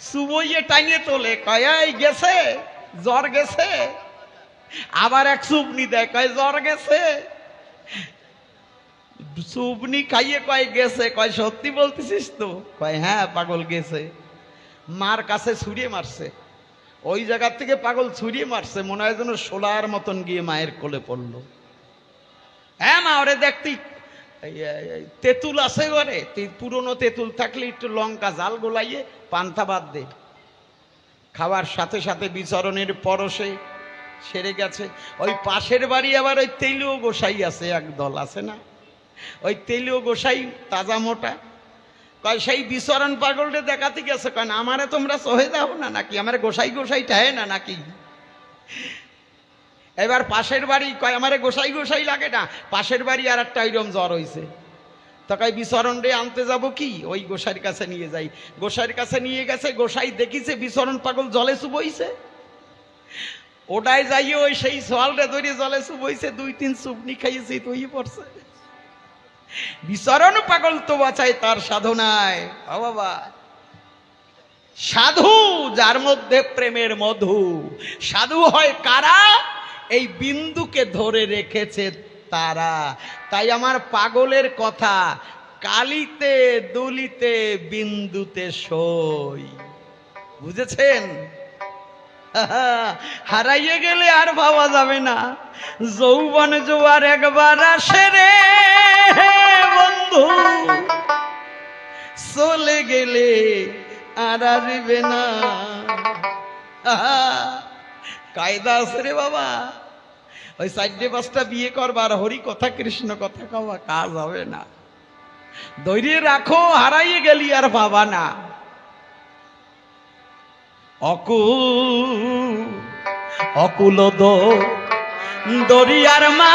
চুবইয়ে টাইনে তোলে, কয় এই গেছে, জ্বর গেছে। আবার এক চুবনি দেয়, কয় জ্বর গেছে। চুবনি খাইয়ে কয় গেছে। কয় সত্যি বলতেছিস তো? কয় হ্যাঁ পাগল গেছে। মার কাছে ছুরিয়ে মারছে, ওই জায়গার থেকে পাগল ছুরিয়ে মারছে, মনে হয় যেন শোলার মতন গিয়ে মায়ের কোলে পড়লো। হ্যাঁ মা, ওরে দেখতি তেঁতুল আছে ঘরে, পুরনো তেঁতুল থাকলে একটু লঙ্কা জাল গোলাইয়ে পান্তা বাদ দে। খাওয়ার সাথে সাথে বিচরণের পরশে সেরে গেছে। ওই পাশের বাড়ি আবার ওই তেলীয় গোসাই আছে, একদল আছে না, ওই তেলীয় গোসাই তাজা মোটা। কয় সেই বিচরণ পাগলটা দেখাতে গেছে। কয় না, আমারে তোমরা সহে দাও না নাকি, আমার গোসাই গোসাই টাহে না নাকি? এবার পাশের বাড়ি কয়, আমারে গোসাই গোসাই লাগে না, পাশের বাড়ি আর একটা ওইরকম জ্বর হয়েছে। তো কয় বিচরণ রে আনতে যাব কি, ওই গোসাইয়ের কাছে নিয়ে যাই। গোসাইয়ের কাছে নিয়ে গেছে, গোসাই দেখিছে বিচরণ পাগল জলে চুবইছে। ওটাই যাইয়ে ওই সেই সোয়ালটা ধরে জলে চুবইছে, 2-3 চুবনি খাইয়েছে, তুই পড়ছে। বিচরণ পাগল তো বাঁচায় তার সাধনায়। ও বাবা, সাধু যার মধ্যে প্রেমের মধু। সাধু হয় কারা? এই বিন্দুকে ধরে রেখেছে তারা। তাই আমার পাগলের কথা, কালিতে দুলিতে বিন্দুতে সই। বুঝেছেন? হারাইয়ে গেলে আর ভাবা যাবে না। যৌবন জোয়ার একবার আসে রে বন্ধু, চলে গেলে আর আসবে না। কায়দা আছে রে বাবা। ওই 4-5টা বিয়ে করবার, হরি কথা কৃষ্ণ কথা কবা, কাজ হবে না। ধৈর্য রাখো, হারাইয়ে গেলি আর ভাবা না। অকুল দরিয়ার মা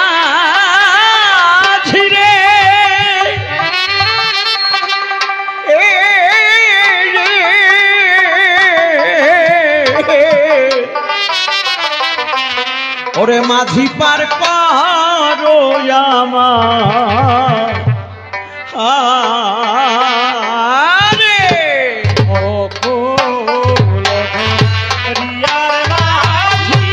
মাঝি রে ওরে মাঝি পার পারো আমার আরে বকুল রিয়ার মাঝি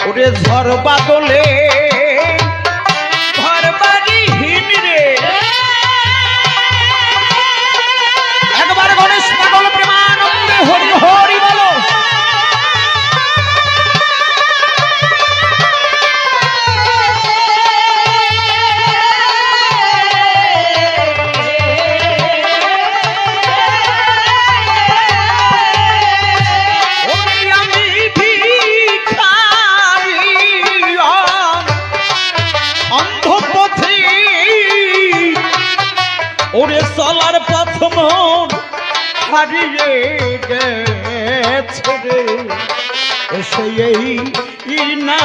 ওরে ঝড় বাদলে ঘর বাড়ি হিম রে একবার গণেশ পাগল প্রেমানন্দে হরি হরি বলো ওরে চলার পথ মন হারিয়ে গেছে রে সেই না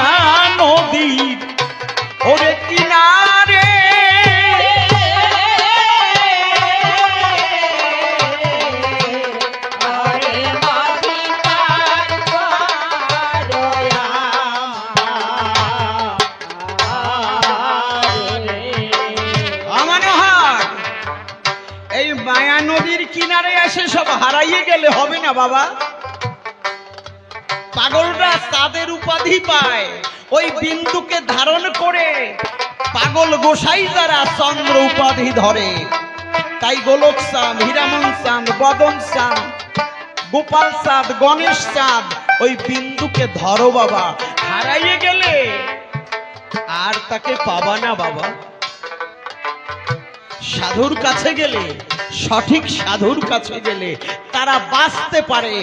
নদীর ওরে কিনারে এই মায়া নদীর কিনারে এসে সব হারাইয়ে গেলে হবে না বাবা পাগলরা তাদের উপাধি পায় ওই বিন্দুকে ধারণ করে পাগল গোসাই দ্বারা চন্দ্র উপাধি ধরে তাই গোলক চাঁদ হীরামন চাঁদ বদন চাঁদ গোপাল চাঁদ গণেশ চাঁদ ওই বিন্দুকে ধরো বাবা হারাইয়ে গেলে আর তাকে পাবা না বাবা সাধুর কাছে গেলে সঠিক সাধুর কাছে গেলে তারা বাঁচতে পারে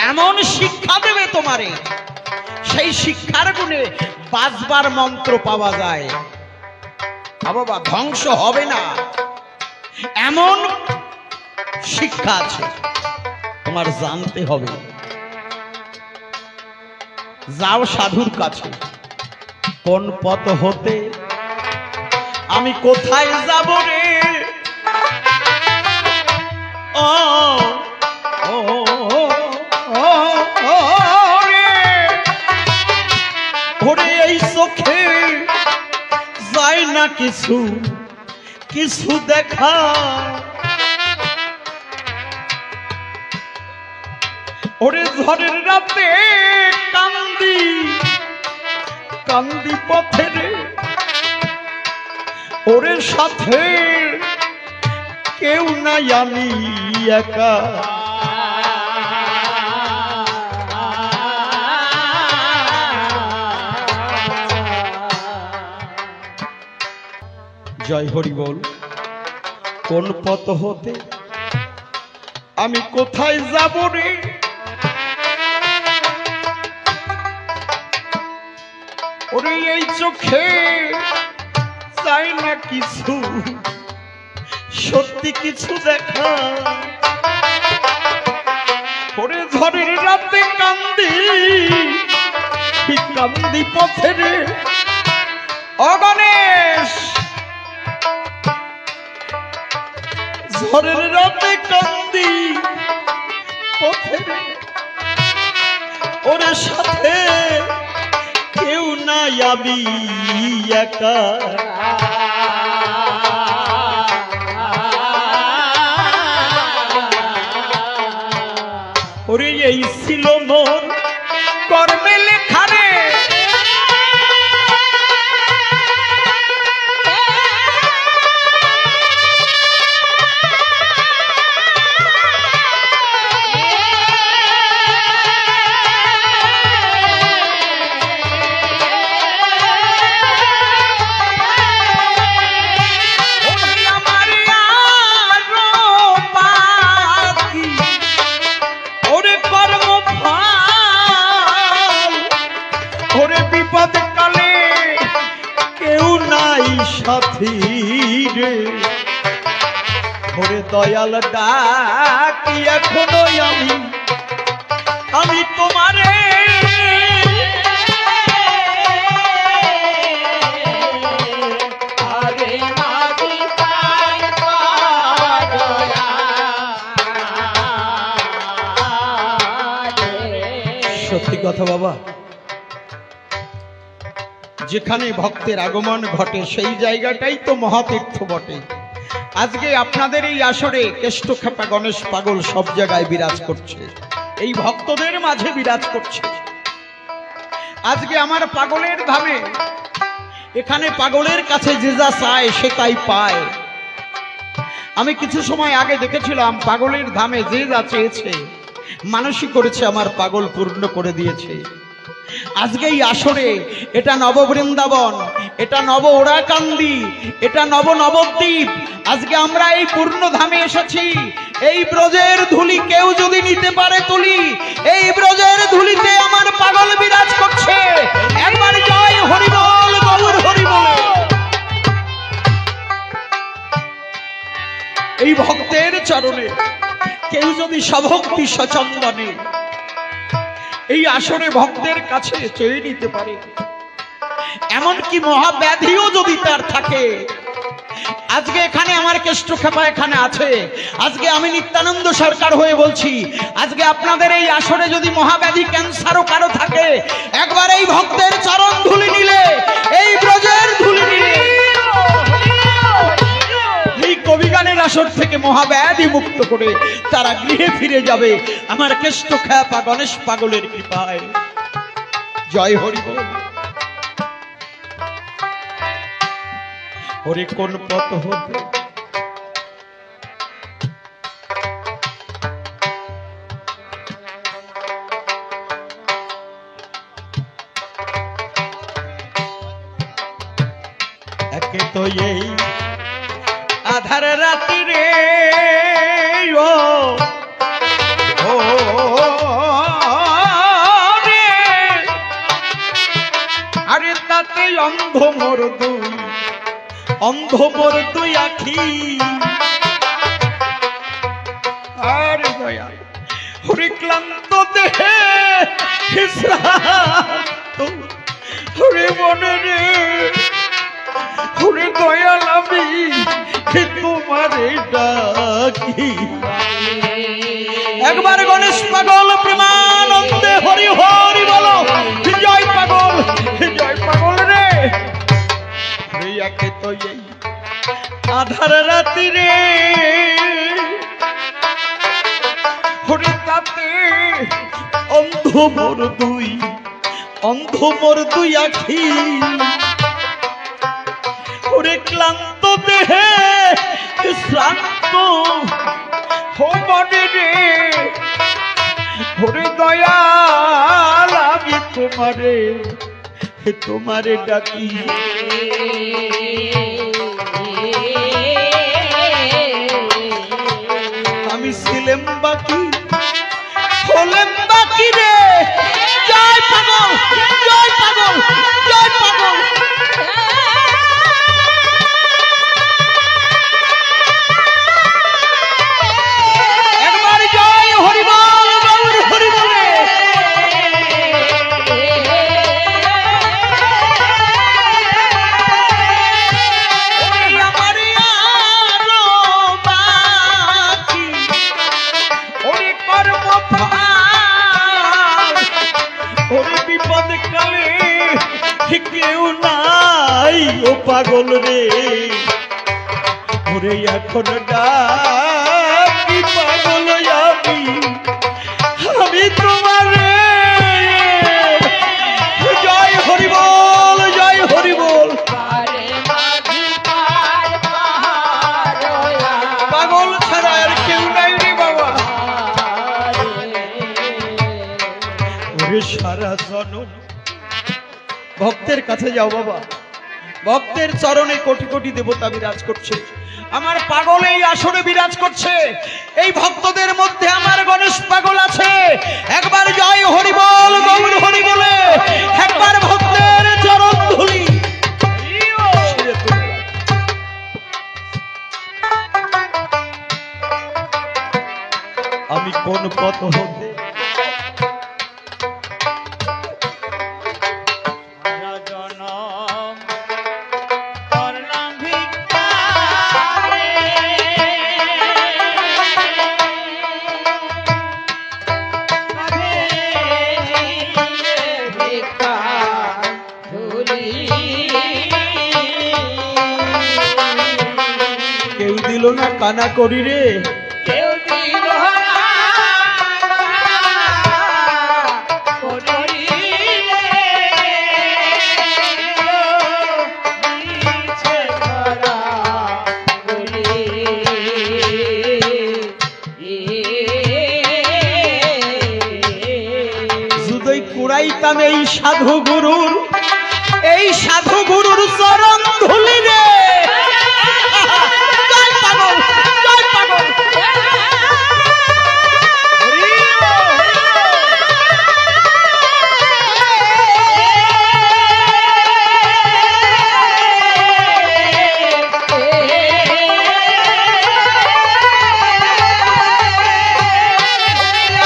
এমন শিক্ষা দেবে তোমারে সেই শিক্ষার গুণে বাঁচবার মন্ত্র পাওয়া যায় বাবা ধ্বংস হবে না এমন শিক্ষা আছে তোমার জানতে হবে যাও সাধুর কাছে কোন পথ হতে আমি কোথায় যাব রে ও ও রে ওরে এই চোখে যায় না কিছু কিছু দেখা ওরে ঝড়ের রাতে কান্দি কান্দি পথে রে ওরে সাথে কেউ নাই আমি একা জয় হরি বল কোন পথ হতে আমি কোথায় যাব রে ওরে এই চোখে চাই না কিছু সত্যি কিছু দেখা ওরে ঝড়ের রাতে কান্দি কান্দি পথে রে অগণেশ ঝড়ের রাতে কান্দি পথে রে ওরে সাথে কেউ নাই আমি একা ওরে এই ছিল মোর কর্মে লেখা রে ওরে দয়াল ডাকি এখনো আমি তোমারে আরে মাঝি পাই দয়া সত্যি কথা বাবা, যেখানে ভক্তের আগমন ঘটে সেই জায়গাটাই তো মহাতীর্থ বটে। আজকে আপনাদের এই আসরে কেষ্টখ্যাপা গণেশ পাগল সব জায়গায় বিরাজ করছে, এই ভক্তদের মাঝে বিরাজ করছে। আজকে আমার পাগলের ধামে, এখানে পাগলের কাছে যে যা চায় সে তাই পায়। আমি কিছু সময় আগে দেখেছিলাম পাগলের ধামে যে যা চেয়েছে মানসিক করেছে আমার পাগল পূর্ণ করে দিয়েছে। আজকে এই আসরে এটা নববৃন্দাবন, এটা নব ওরাকান্দি, এটা নবদ্বীপ। আজকে আমরা এই পূর্ণ ধামে এসেছি। এই ব্রজের ধুলি কেউ যদি নিতে পারে তুলি, এই ব্রজের ধুলিতে আমার পাগল বিরাজ করছে। একবার জয় হরি বল, গৌর হরি বল। এই ভক্তের চরণে কেউ যদি সভক্তি সচন্দনে এই আসরে ভক্তের কাছে চেয়ে নিতে পারে, এমনকি মহাব্যাধিও যদি তার থাকে, আজকে এখানে আমার কেষ্টখ্যাপা এখানে আছে, আজকে আমি নিত্যানন্দ সরকার হয়ে বলছি, আজকে আপনাদের এই আসরে যদি মহাব্যাধি ক্যান্সারও কারো থাকে, একবার এই ভক্তের চরণ ধুলি নিলে, এই ব্রজের ধুলি নিলে এই কবিগানের আসর থেকে মহাব্যাধি মুক্ত করে তারা গৃহে ফিরে যাবে আমার কেষ্টখ্যাপা গণেশ পাগলের কৃপায়। জয় হরি বল। ওরে কোন পথ হতে একে তো এই আধার রাতি রে ও রে, আরে তাতে অন্ধ মোর দুই আখি। আরে দয়া হরে ক্লান্ত দেহে হরে মনে রে, হরে দয়াল আমি তোমারে ডাকি। একবার গণেশ পাগল প্রেমানন্দে হরি হরি বলো। জয় পাগল, জয় পাগল রে। একে তো এই আধার রাতি রে, হরি তাতে অন্ধ মোর দুই আখি। ওরে ক্লান্ত দেহে শ্রান্ত মনে রে, ওরে দয়াল আমি তোমারে ডাকি। আমি ছিলাম বাকি, হলেম বাকি রে। জয় পাগল, জয় পাগল, জয় পাগল। একবার জয় হরি বল, গৌর হরি বলে। বিপদ কালে কেউ নাই ও পাগল রে, ওরে এখন ডাকি পাগল আমি তোমারে। জয় হরি বল, জয় হরি বল। পাগল ছাড়া আর কেউ নাই রে বাবা। ওরে সারা জনম ভক্তের কাছে যাও বাবা, ভক্তের চরণে কোটি কোটি দেবতা বিরাজ করছে। আমার পাগল এই আসরে বিরাজ করছে, এই ভক্তদের মধ্যে আমার গণেশ পাগল আছে। একবার জয় হরি বল, গৌর হরি বলে। একবার ভক্তের চরণ ধুলি। কোন পথ হতে সারা জনম করলাম ভিক্ষা রে। ভিক্ষা ঝুলি কেউ দিল না কানা করি রে, কেউ দিল না করি রে। দিছে ধরা বলি। শুধুই কুড়াইতাম এই সাধু গুরুর, এই সাধু গুরুর চরণ ধুলি রে। জয় পাগল, জয় পাগল।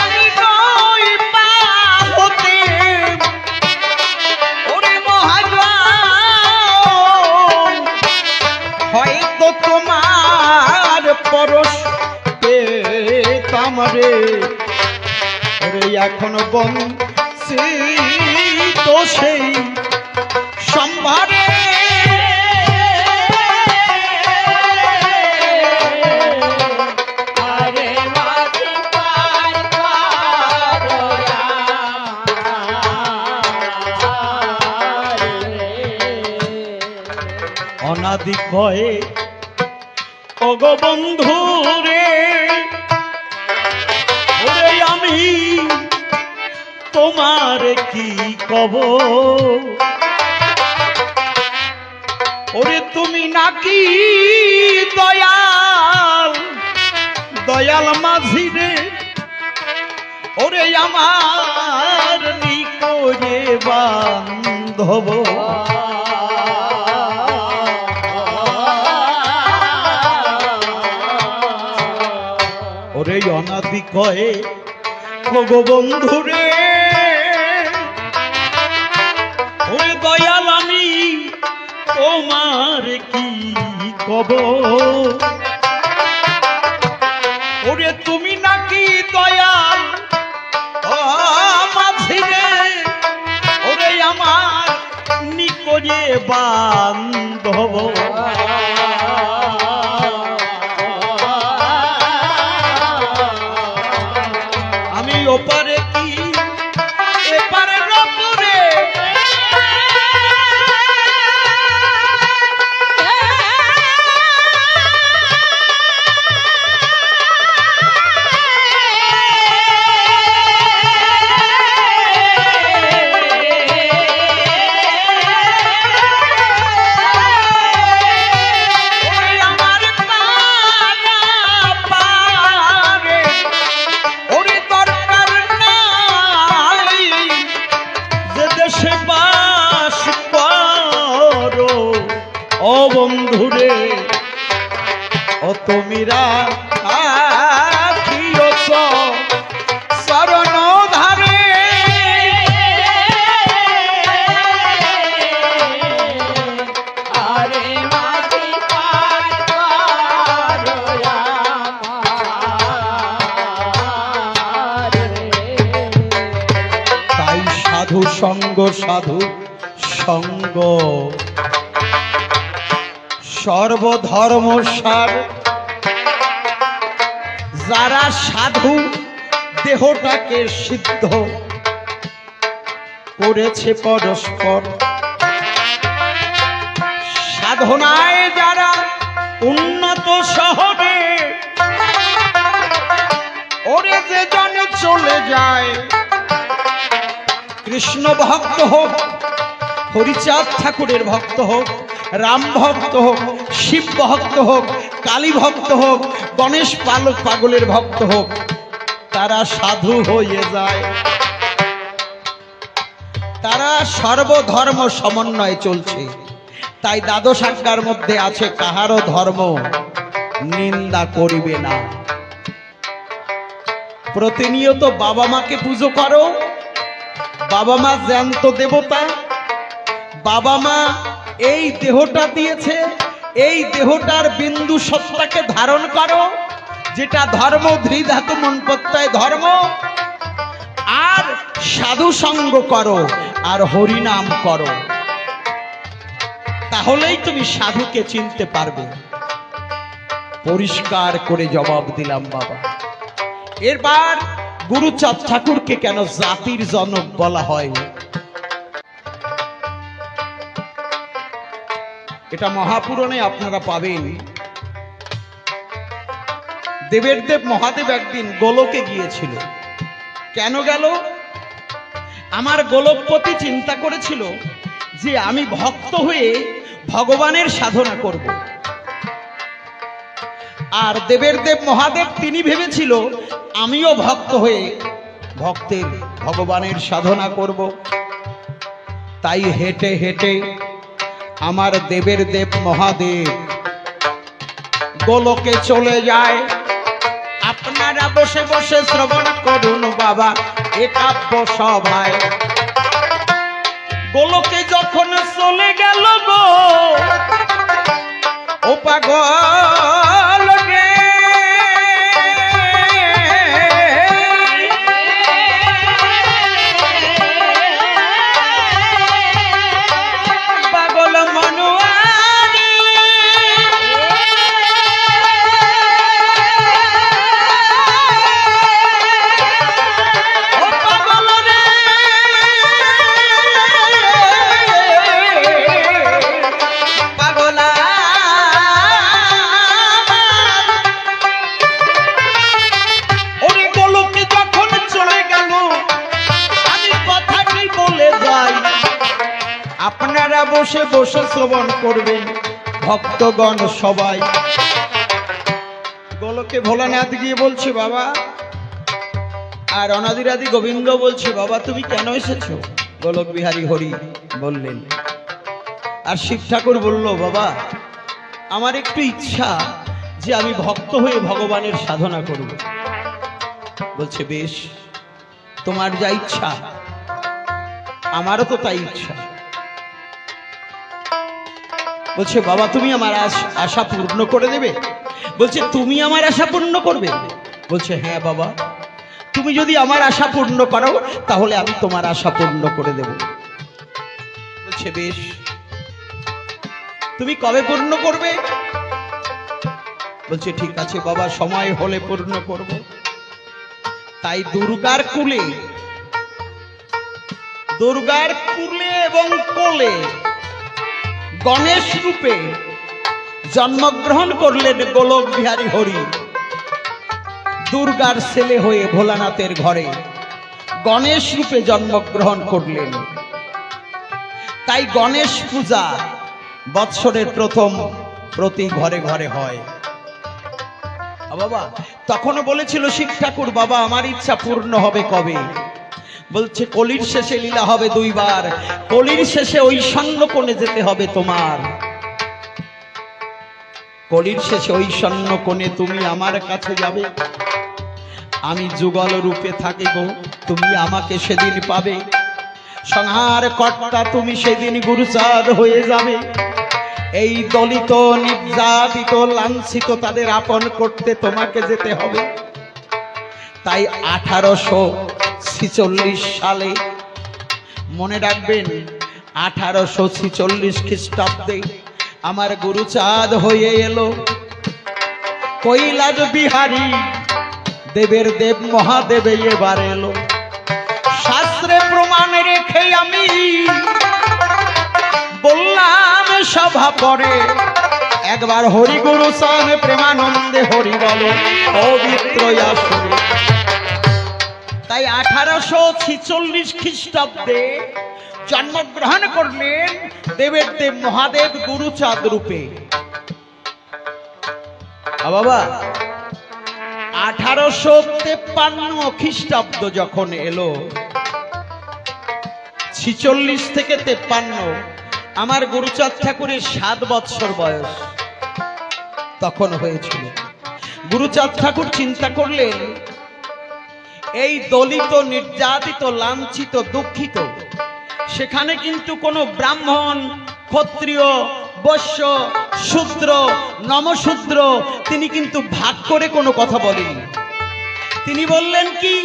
আমি নই পা হতে, ওরে মহাজন, হয়তো তোমার পরশ পেতাম রে। ওরে এখন বঞ্চিত সেই সম্ভারে। আরে মাঝি পার করয়া অনাদি কয়ে ওগো বন্ধু রে, ওরে আমি তোমার কি কব, ওরে তুমি নাকি দয়াল, দয়াল মাঝি রে, ওরে আমার নিকরে বান্ধব। ওরে অনাদি কয়ে ওগো বন্ধু রে, ওরে দয়াল আমি তোমার কি কব, ওরে তুমি নাকি দয়াল ও মাঝি রে, ওরে আমার নিকরে বান্ধব। আমি ওপারে কি এপারে রপুরে, ওরে আমার পানা পারে, ওরে দরকার নাই যে দেশে বাস করো ও বন্ধুরে, ও তুমিরা আখিয়ছ শরণ ধারে। আরে মাঝি পার করয়া তাই সাধু সঙ্গ, সাধু সঙ্গ সর্বধর্ম সার। যারা সাধু দেহটাকে সিদ্ধ করেছে পরস্পর, সাধনায় যারা উন্নত শহরে, ওরে যে জন চলে যায়, কৃষ্ণ ভক্ত হোক, হরিচাঁদ ঠাকুরের ভক্ত হোক, রাম ভক্ত হোক, শিব ভক্ত হোক, কালী ভক্ত হোক, গণেশ পাগলের ভক্ত হোক, তারা সাধু হয়ে যায়। তারা সর্বধর্ম সমন্বয়ে চলছে। তাই দ্বাদশ আজ্ঞার মধ্যে আছে কাহারও ধর্ম নিন্দা করিবে না। প্রতিনিয়ত বাবা মাকে পুজো করো। বাবা মা জ্যান্ত দেবতা। বাবা মা এই দেহটা দিয়েছে, এই দেহটার বিন্দু সত্তাকে ধারণ করো, যেটা ধর্ম, ধৃধাতু মন প্রত্যয় ধর্ম। আর সাধু সঙ্গ করো আর হরি নাম করো, তাহলেই তুমি সাধুকে চিনতে পারবে। পরিষ্কার করে জবাব দিলাম বাবা। এরবার গুরুচাঁদ ঠাকুরকে কেন জাতির জনক বলা হয়? এটা মহাপুরাণে আপনারা পাবেন। দেবের দেব মহাদেব একদিন গোলকে গিয়েছিল। কেন গেল? আমার গোলকপতি চিন্তা করেছিল যে আমি ভক্ত হয়ে ভগবানের সাধনা করব। আর দেবের দেব মহাদেব তিনি ভেবেছিল আমিও ভক্ত হয়ে ভক্তের ভগবানের সাধনা করব। তাই হেঁটে হেঁটে আমার দেবের দেব মহাদেব গোলকে চলে যায়। আপনারা বসে বসে শ্রবণ করুন বাবা এ কাব্য সভায়। গোলকে যখন চলে গেল গো ও পাগল রে, পাগল মনুয়ারি ও পাগল রে, পাগলা ওরে গোলকে যখন চলে গেল আমি কথাটি বলে যাই। আপনারা বসে বসে শ্রবণ করবেন ভক্তগণ সবাই। গোলকে ভোলানাথ গিয়ে বলছে বাবা, আর অনাদিরাদি গোবিন্দ বলছে বাবা তুমি কেন এসেছো? গোলক বিহারী হরি বললেন। আর শিব ঠাকুর বলল বাবা আমার একটু ইচ্ছা যে আমি ভক্ত হয়ে ভগবানের সাধনা করব। বলছে বেশ, তোমার যা ইচ্ছা আমারও তো তাই ইচ্ছা। বলছে বাবা তুমি আমার আশা পূর্ণ করে দেবে? বলছে তুমি আমার আশা পূর্ণ করবে? বলছে হ্যাঁ বাবা, তুমি যদি আমার আশা পূর্ণ করো তাহলে আমি তোমার আশা পূর্ণ করে দেব। বলছে বেশ, তুমি কবে পূর্ণ করবে? বলছে ঠিক আছে বাবা, সময় হলে পূর্ণ করব। তাই দুর্গার কুলে এবং কোলে গণেশ রূপে জন্মগ্রহণ করলেন গোলক বিহারী হরি। দুর্গার ছেলে হয়ে ভোলানাথের ঘরে গণেশ রূপে জন্মগ্রহণ করলেন। তাই গণেশ পূজা বৎসরের প্রথম প্রতি ঘরে ঘরে হয়। বাবা তখনও বলেছিল শিব ঠাকুর বাবা আমার ইচ্ছা পূর্ণ হবে কবে? বলছে কলির শেষে লীলা হবে দুইবার, কলির শেষে ওই সন্ন কোণে যেতে হবে তোমার। কলির শেষে ওই সন্ন কোণে তুমি আমার কাছে যাবে, আমি যুগল রূপে থাকিব, তুমি আমাকে সেদিন পাবে। সংহার কর্তা তুমি সেদিন গুরুচাঁদ হয়ে যাবে। এই দলিত নির্যাতিত লাঞ্ছিত তাদের আপন করতে তোমাকে যেতে হবে। তাই 1846 সালে মনে রাখবেন 1846 খ্রিস্টাব্দে আমার গুরুচাঁদ হয়ে এলো কৈলাস বিহারী দেবের দেব মহাদেব এবার এলো। শাস্ত্রে প্রমাণ রেখে আমি বললাম সভা পরে একবার হরি গুরু সান প্রেমানন্দে হরি বলো পবিত্র আসরে। তাই 1846 খ্রিস্টাব্দে জন্মগ্রহণ করলেন দেবের দেব মহাদেব গুরুচাঁদ রূপে। বাবা 1853 খ্রিস্টাব্দ যখন এলো, 46 থেকে 53 আমার গুরুচাঁদ ঠাকুরের 7 বৎসর বয়স তখন হয়েছিল। গুরুচাঁদ ঠাকুর চিন্তা করলেন এই দলিত, নির্যাতিত, লাঞ্ছিত, দুঃখিত, সেখানে কিন্তু কোনো ব্রাহ্মণ, ক্ষত্রিয়, বৈশ্য, শূদ্র, নমশূদ্র তিনি কিন্তু ভাগ করে কোনো কথা বলেননি। তিনি বললেন কি,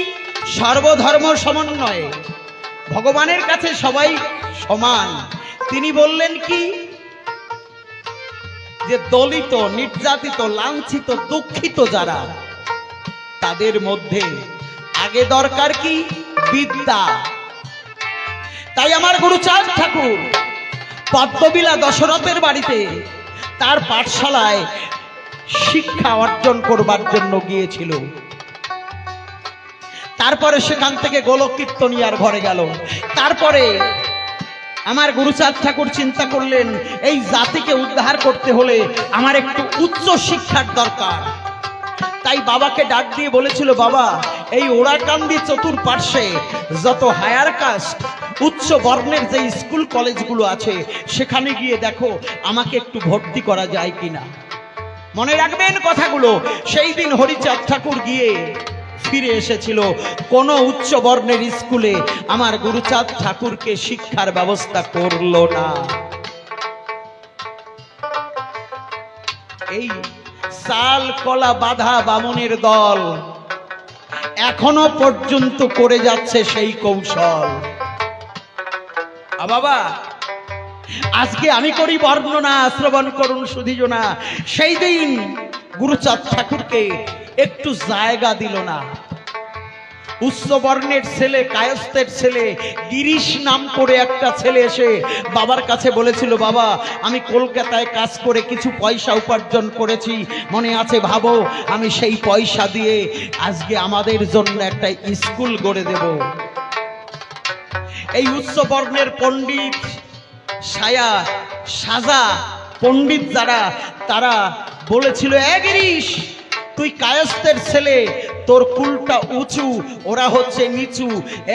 সর্বধর্ম সমন্বয়ে, ভগবানের কাছে সবাই সমান। তিনি বললেন কি, যে দলিত, নির্যাতিত, লাঞ্ছিত, দুঃখিত যারা, তাদের মধ্যে আগে দরকার কি, বিদ্যা। তাই আমার গুরুচাঁদ ঠাকুর পদ্মবিলা দশরথের বাড়িতে তার পাঠশালায় শিক্ষা অর্জন করবার জন্য গিয়েছিল। তারপরে সেখান থেকে গোলক কীর্তনিয়ার ঘরে গেল। তারপরে আমার গুরুচাঁদ ঠাকুর চিন্তা করলেন, এই জাতিকে উদ্ধার করতে হলে আমার একটু উচ্চ শিক্ষার দরকার। তাই বাবাকে ডাক দিয়ে বলেছিল, বাবা, এই ওরাকান্দি চতুর্পার্শ্বে যত হায়ার কাস্ট, উচ্চ বর্ণের যে স্কুল কলেজগুলো আছে, সেখানে গিয়ে দেখো আমাকে একটু ভর্তি করা যায় কিনা। মনে রাখবেন কথাগুলো। সেই দিন হরিচাঁদ ঠাকুর গিয়ে ফিরে এসেছিল, কোন উচ্চ বর্ণের স্কুলে আমার গুরুচাঁদ ঠাকুরকে শিক্ষার ব্যবস্থা করলো না। এই সাল কলা বাঁধা বামুনের দল এখনো পর্যন্ত করে যাচ্ছে সেই কৌশল। বাবা, আজকে আমি করি বর্ণনা, শ্রবণ করুন সুধীজনা। সেই দিন গুরুচাঁদ ঠাকুরকে একটু জায়গা দিল না। উচ্চ বর্ণের ছেলে, কায়স্থের ছেলে, গিরিশ নাম করে একটা ছেলে এসে বাবার কাছে বলেছিল, বাবা, আমি কলকাতায় কাজ করে কিছু পয়সা উপার্জন করেছি, মনে আছে ভাবো, আমি সেই পয়সা দিয়ে আজকে আমাদের জন্য একটা স্কুল গড়ে দেব। এই উচ্চ বর্ণের পণ্ডিত, সায়া সাজা পণ্ডিত যারা, তারা বলেছিল, এ গিরিশ, তুই কায়স্থের ছেলে, তোর কুলটা উঁচু, ওরা হচ্ছে নিচু।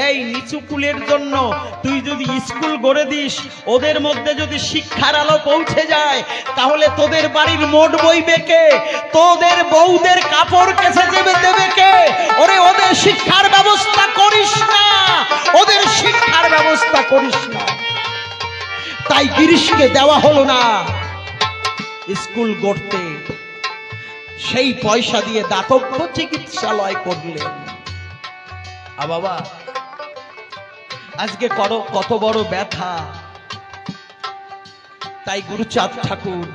এই নিচু কুলের জন্য তুই যদি স্কুল গড়ে দিস, ওদের মধ্যে যদি শিক্ষার আলো পৌঁছে যায়, তাহলে তোদের বাড়ির মোট বইবে কে, তোদের বউদের কাপড় কেচে দেবে কে? ওরে, ওদের শিক্ষার ব্যবস্থা করিস না, ওদের শিক্ষার ব্যবস্থা করিস না। তাই গিরিশকে দেওয়া হলো না স্কুল গড়তে। সেই পয়সা দিয়ে দাতব্য চিকিৎসালয় করলেন। বাবা, আজকে কত বড় ব্যথা। তাই গুরুচাঁদ ঠাকুর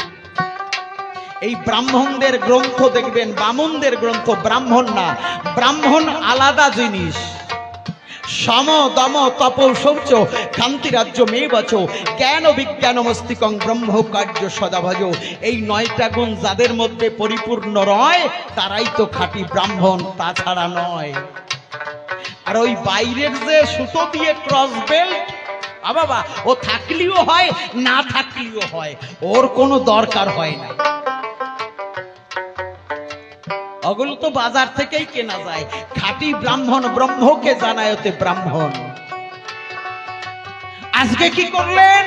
এই ব্রাহ্মণদের গ্রন্থ দেখবেন, বামুনদের গ্রন্থ, ব্রাহ্মণ না, ব্রাহ্মণ আলাদা জিনিস। সম দম তপ শৌচ খান্তি রাজ্য মে বচ জ্ঞান বিজ্ঞান মস্তিকং ব্রহ্ম কার্য সদাভজ। এই 9টা গুণ যাদের মধ্যে পরিপূর্ণ রয়, তারাই তো খাঁটি ব্রাহ্মণ, তাছাড়া নয়। আর ওই বাইরের যে সুতো দিয়ে ক্রস বেল্ট, বাবা, ও থাকলেও হয়, না থাকলেও হয়, ওর কোনো দরকার হয় না। ওগুলো তো বাজার থেকেই কেনা যায়। খাঁটি ব্রাহ্মণ ব্রহ্মকে জানায় ওতে ব্রাহ্মণ। আজকে কি করলেন?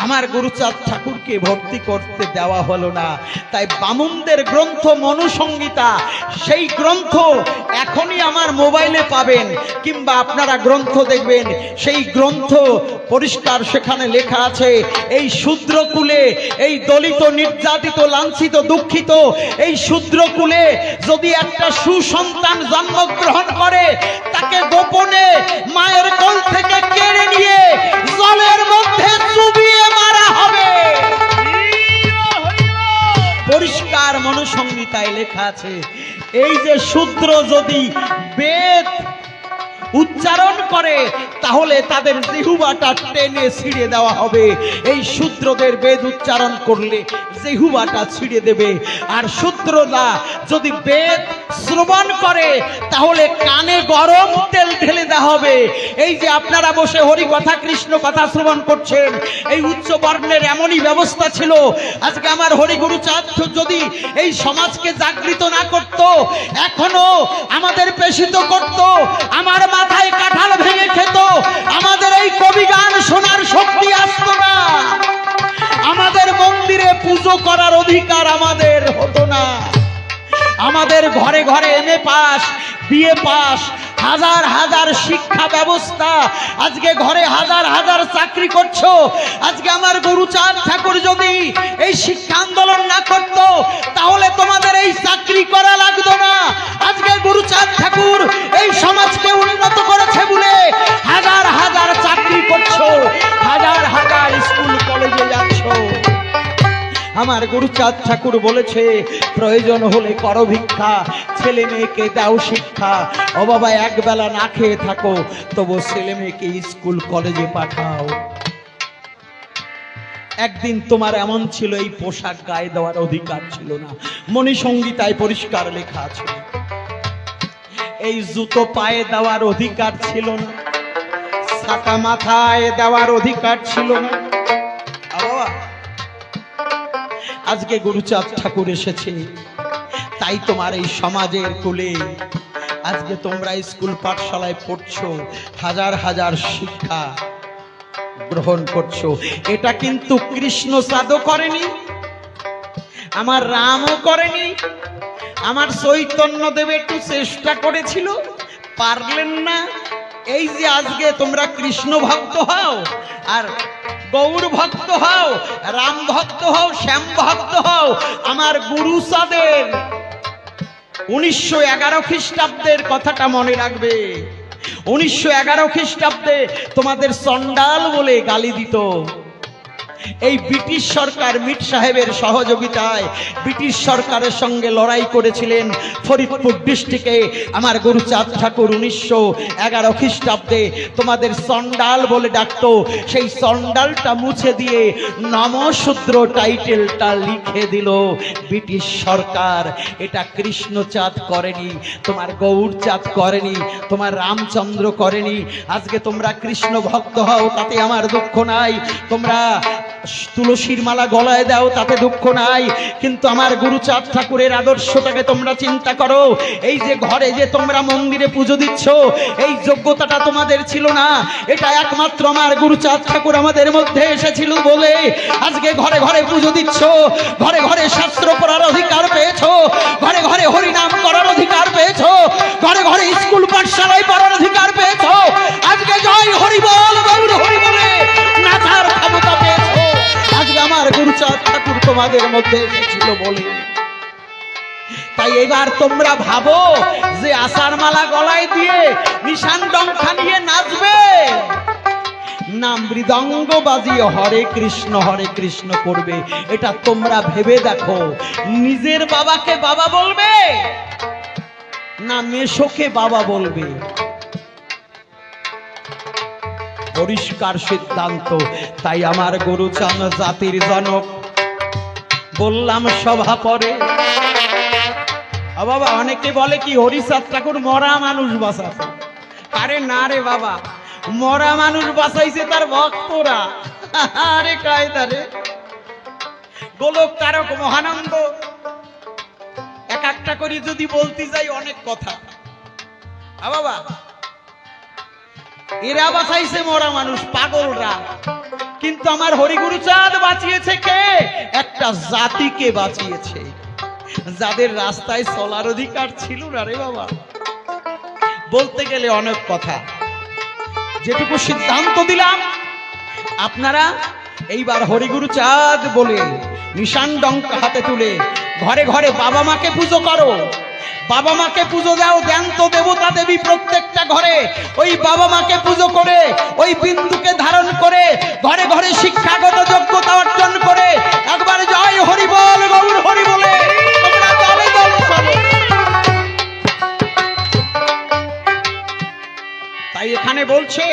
আমার গুরুচাঁদ ঠাকুরকে ভর্তি করতে দেওয়া হলো না। তাই বামুনদের গ্রন্থ মনুসংহিতা, সেই গ্রন্থ এখনই আমার মোবাইলে পাবেন, কিংবা আপনারা গ্রন্থ দেখবেন। সেই গ্রন্থ পরিষ্কার সেখানে লেখা আছে, এই শূদ্রকুলে, এই দলিত, নির্যাতিত, লাঞ্ছিত, দুঃখিত এই শূদ্রকুলে যদি একটা সুসন্তান জন্মগ্রহণ করে, তাকে গোপনে মায়ের কোল থেকে কেড়ে নিয়ে জলের মধ্যে চুবিয়ে মারা হবে। পরিষ্কার মনুসংহিতায় লেখা আছে। এই যে শূদ্র যদি বেদ উচ্চারণ করে, তাহলে তাদের জিহ্বাটা টেনে ছিঁড়ে দেওয়া হবে। এই শূদ্রদের বেদ উচ্চারণ করলে জিহ্বাটা ছিঁড়ে দেবে। আর শূদ্ররা যদি বেদ শ্রবণ করে, তাহলে কানে গরম তেল ঢেলে দেওয়া হবে। এই যে আপনারা বসে হরি কথা, কৃষ্ণ কথা শ্রবণ করছেন, এই উচ্চ বর্ণের এমনই ব্যবস্থা ছিল। আজকে আমার হরি গুরুচাঁদ যদি এই সমাজকে জাগৃত না করত, এখনো আমাদের পেশিত করত, আমার মাথায় কাঁঠাল ভেঙে খেত, আমাদের এই কবি গান শোনার শক্তি আসতো না, আমাদের মন্দিরে পুজো করার অধিকার আমাদের হতো না। আমাদের ঘরে ঘরে এমএ পাস, বিএ পাস, হাজার হাজার শিক্ষা ব্যবস্থা, আজকে ঘরে হাজার হাজার চাকরি করছো। আজকে আমার গুরুচাঁদ ঠাকুর যদি এই শিক্ষা আন্দোলন না করত, তাহলে তোমাদের এই চাকরি করা লাগতো না। আজকে গুরুচাঁদ ঠাকুর এই সমাজকে উন্নত করেছে বলে হাজার হাজার চাকরি করছো, হাজার হাজার স্কুল কলেজে যাচ্ছো। আমার গুরুচাঁদ ঠাকুর বলেছে, প্রয়োজন হলে করো ভিক্ষা, ছেলে মেয়েকে দাও শিক্ষা। ও বাবা, একবেলা না খেয়ে থাকো, তবু ছেলে মেয়েকে স্কুল কলেজে পাঠাও। একদিন তোমার এমন ছিল, এই পোশাক গায়ে দেওয়ার অধিকার ছিল না, মণিসংহিতায় পরিষ্কার লেখা আছে। এই জুতো পায়ে দেওয়ার অধিকার ছিল না, ছাতা মাথায় দেওয়ার অধিকার ছিল না। আজকে গুরুচাঁদ ঠাকুর এসেছে, তাই তোমার এই সমাজের কুলে আজকে তোমরা স্কুল পাঠশালায় পড়ছো, হাজার হাজার শিক্ষা গ্রহণ করছো। এটা কিন্তু কৃষ্ণচাঁদও করেনি, আমার রামও করেনি, আমার চৈতন্যদেব একটু চেষ্টা করেছিল, পারলেন না। এই যে আজকে তোমরা কৃষ্ণ ভক্ত হও, আর গৌর ভক্ত হও, রাম ভক্ত হও, শ্যাম ভক্ত হও, আমার গুরুচাঁদের 1911 খ্রিস্টাব্দের কথাটা মনে রাখবে। 1911 খ্রিস্টাব্দে তোমাদের চন্ডাল বলে গালি দিত। এই ব্রিটিশ সরকার মিট সাহেবের সহযোগিতায় ব্রিটিশ সরকারের সঙ্গে লড়াই করেছিলেন ফরিদপুর ডিস্ট্রিক্টে। আমার গুরুচাঁদ ঠাকুর 1911 খ্রিস্টাব্দে তোমাদের চন্ডাল বলে ডাকতো। সেই চন্ডালটা মুছে দিয়ে নমশূদ্র টাইটেলটা লিখে দিল ব্রিটিশ সরকার। এটা কৃষ্ণচাঁদ করেনি, তোমার গৌরচাঁদ করেনি, তোমার রামচন্দ্র করেনি। আজকে তোমরা কৃষ্ণ ভক্ত হও, তাতে আমার দুঃখ নাই। তোমরা তুলসীর মালা গলায় দাও, তাতে দুঃখ নাই। কিন্তু আমার গুরুচাঁদ ঠাকুরের আদর্শটাকে তোমরা চিন্তা করো। এই যে ঘরে যে তোমরা মন্দিরে পুজো দিচ্ছ, এই যোগ্যতাটা তোমাদের ছিল না। এটা একমাত্র আমার গুরুচাঁদ ঠাকুর আমাদের মধ্যে এসেছিল বলে আজকে ঘরে ঘরে পুজো দিচ্ছ, ঘরে ঘরে শাস্ত্র পড়ার অধিকার পেয়েছো, ঘরে ঘরে হরিনাম করার অধিকার পেয়েছো, ঘরে ঘরে স্কুল পাঠশালায় পড়ার অধিকার পেয়েছো। আজকে জয় হরি বল, গৌর হরি বলে নাচার ক্ষমতা পেয়েছো। আজকে আমার গুরুচাঁদ ঠাকুর তোমাদের মধ্যে এসেছিল বলে। তাই এবার তোমরা ভাবো যে আষাঢ় মালা গলায় দিয়ে নিশান ডঙ্কা নিয়ে নাচবে না মৃদঙ্গ বাজিয়ে হরে কৃষ্ণ করবে। এটা তোমরা ভেবে দেখো। নিজের বাবাকে বাবা বলবে না মেশোকে বাবা বলবে? পরিষ্কার সিদ্ধান্ত। তাই আমার গুরুচাঁদ জাতির জনক, বললাম সভা পরে। বাবা, অনেকে বলে কি হরিচাঁদ ঠাকুর মরা মানুষ বাঁচাছে। আরে না রে বাবা, মরা মানুষ বাঁচাইছে তার ভক্তরা। আরে কায়দা রে, গোলক তারক মহানন্দ, এক একটা করে যদি বলতে যাই অনেক কথা। বাবা, এরা বাঁচাইছে মরা মানুষ, পাগলরা। কিন্তু আমার হরিগুরুচাঁদ বাঁচিয়েছে কে? একটা জাতিকে বাঁচিয়েছে, যাদের রাস্তায় চলার অধিকার ছিল না রে বাবা। বলতে গেলে অনেক কথা, যেটুকু সিদ্ধান্ত দিলাম আপনারা এইবার হরিগুরুচাঁদ বলে নিশান ডঙ্কা হাতে তুলে ঘরে ঘরে বাবা মাকে পুজো করো, বাবা মাকে পুজো দাও। জ্ঞান্ত দেবতা দেবী প্রত্যেকটা ঘরে ওই বাবা মাকে পুজো করে, ওই বিন্দুকে ধারণ করে, ঘরে ঘরে শিক্ষাগত যোগ্যতা অর্জন করে একবার জয় হরি বল, গৌর হরি বলে তোমরা দলে দলে চলো। তাই এখানে বলছে,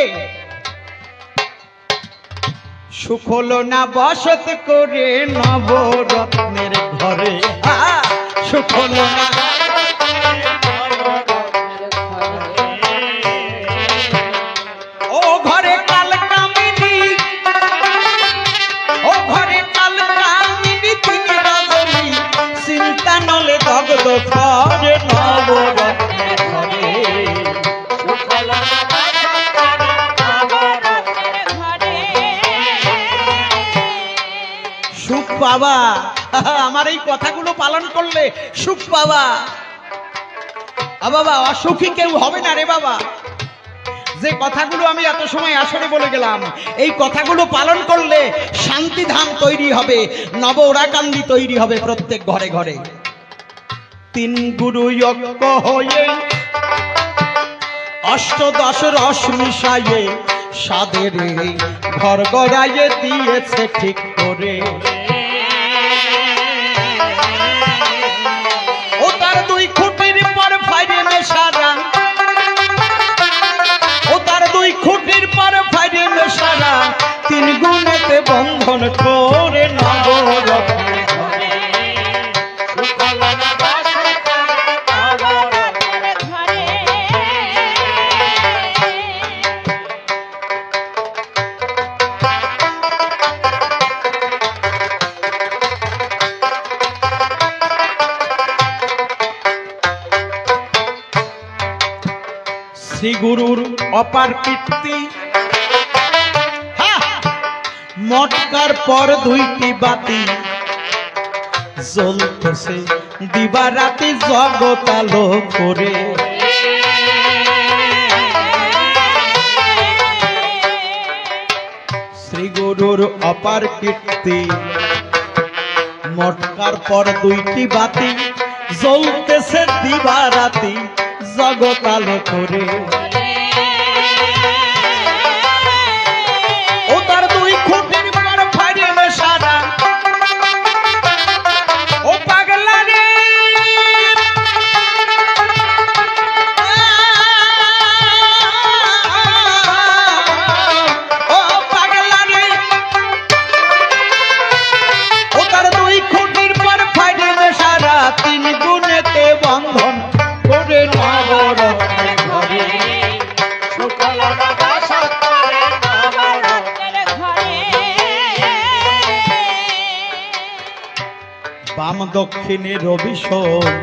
সুখ হলো না বসত করে নবরত্নের ঘরে, সুখ হলো না ও ঘরে কাল কামিনী, ও ঘরে কাল কামিনী তিনি রজনী, চিন্তা নলে দগ্ধ করে নবরত্নের ঘরে। সুখ বাবা, আমার এই কথাগুলো পালন করলে সুখ বাবা। বাবা অসুখী কেউ হবে না রে বাবা। যে কথাগুলো আমি এত সময় আসরে বলে গেলাম, এই কথাগুলো পালন করলে শান্তিধাম তৈরি হবে, নব ওরাকান্দি তৈরি হবে প্রত্যেক ঘরে ঘরে। তিন গুরু ঐক্য হয়ে অষ্টদশ রস মিশাইয়ে সাদের ঘর গড়াইয়ে দিয়েছে ঠিক করে। ও তার দুই খুঁটির পর ফাইরে মেশারা, ও তার দুই খুঁটির পর ফাইরে মেশারা, তিন গুণেতে বন্ধন করে নবরত্নে ঘরে। শ্রী গুরুর অপার কীর্তি, মটকার পর দুইটি বাতি জ্বলতেছে দিবারাতি জগৎ আলো করে। শ্রী গুরুর অপার কীর্তি, মটকার পর দুইটি বাতি জ্বলতেছে দিবারাতি জগৎ আলো করে। ও তার দুই খুঁটির পর ফাইরে মেশারা, ও পাগলা রে ও পাগলা রে, ও তার দুই খুঁটির পর ফাইরে মেশারা, তিন গুণেতে বন্ধন করে নবরত্নে ঘরে। বাম দক্ষিণে রবি সোম,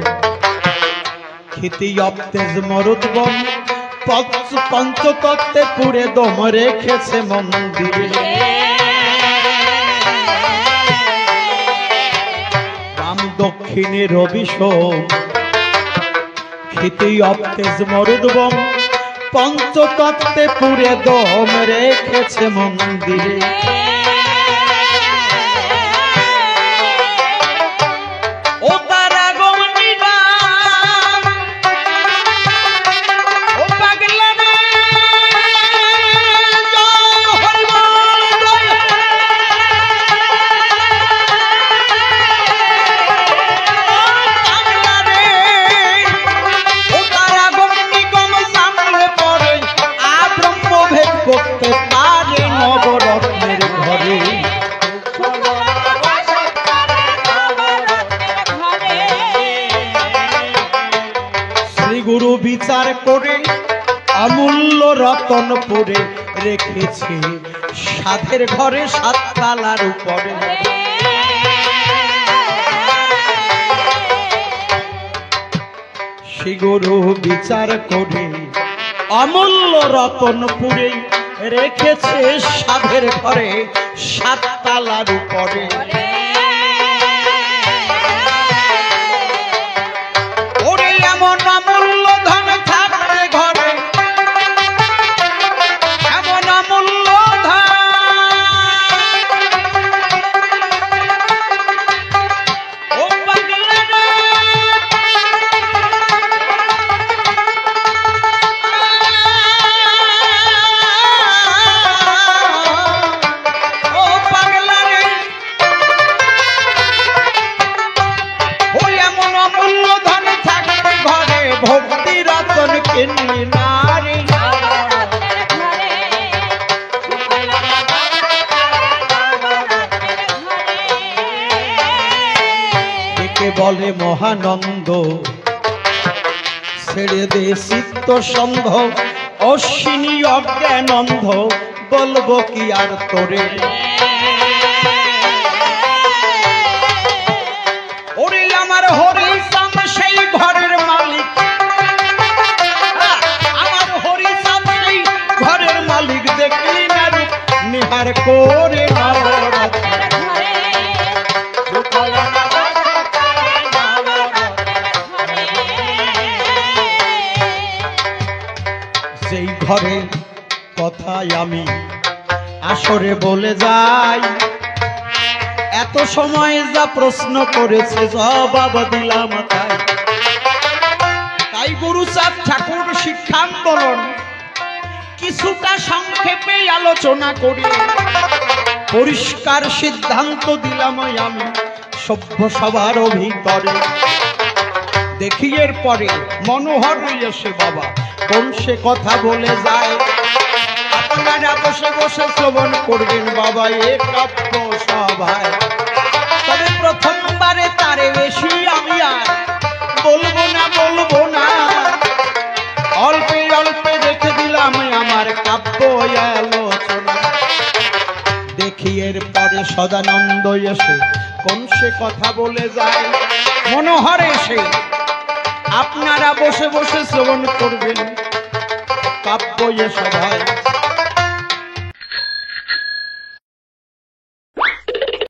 ক্ষিতি অবতেজ মরুদ্গম, পঞ্চতত্ত্বে পুরে দম রেখেছে মন্দিরে। বাম দক্ষিণে রবি সোম, ক্ষিতি অবতেজ মরুদ্গম, পঞ্চতত্ত্বে পুরে দম রেখেছে মন্দিরে। ও তার আগম নিদান, ও পাগলা রে জয় হরি বল জয়। ও পাগলা রে, ও তার আগম নিগম সামনে পড়ে, আব্রহ্মভেদ করতে পারে নবরত্নের ঘরে। গুরু বিচার করে অমূল্য রতন পুরে রেখেছে সাধের ঘরে সাততলার উপরে। শ্রী গুরু বিচার করে অমূল্য রতন পুরে রেখেছে সাধের ঘরে সাততলার উপরে। ওরে এমন অমূল্য ধন থাকবে ঘরে, এমন অমূল্য ধন, ও পাগলা রে ও পাগলা রে, ও এমন অমূল্য ধন থাকবে ঘরে, ভক্তি রতন কিনি নারী। একে বলে মহানন্দ, ছেড়ে দে চিত্ত সন্ধ, অশ্বিনী অজ্ঞানন্ধ, বলবো কি আর তোরে। ওরে আমার হরি চাঁদ সেই ঘরের মালিক, আমার হরি চাঁদ সেই ঘরের মালিক, দেখলি না রূপ নিহার করে নবরত্নে ঘরে। যেই ঘরে কথায় আমি আসরে বলে যাই, এত সময় যা প্রশ্ন করেছে জবাব দিলাম তাই। তাই গুরুচাঁদ ঠাকুর শিক্ষান্দোলন কিছুটা সংক্ষেপে আলোচনা করি, পরিষ্কার সিদ্ধান্ত দিলাম আমি সভ্য সভার ভিতরে। দেখি এর পরে মনোহর এসে বাবা কোন সে কথা বলে যায়, আপনারা বসে বসে শ্রবণ করবেন বাবা এ কাব্য সভায়। তবে প্রথমবারে তারে বেশি আমি আর বলবো না, অল্পে অল্পে রেখে দিলাম আমার কাব্য আলোচনা। দেখি এর পরে সদানন্দ এসে কোন সে কথা বলে যায়, মনোহর এসে আপনারা বসে বসে শ্রবণ করবেন কাব্য এ সভায়।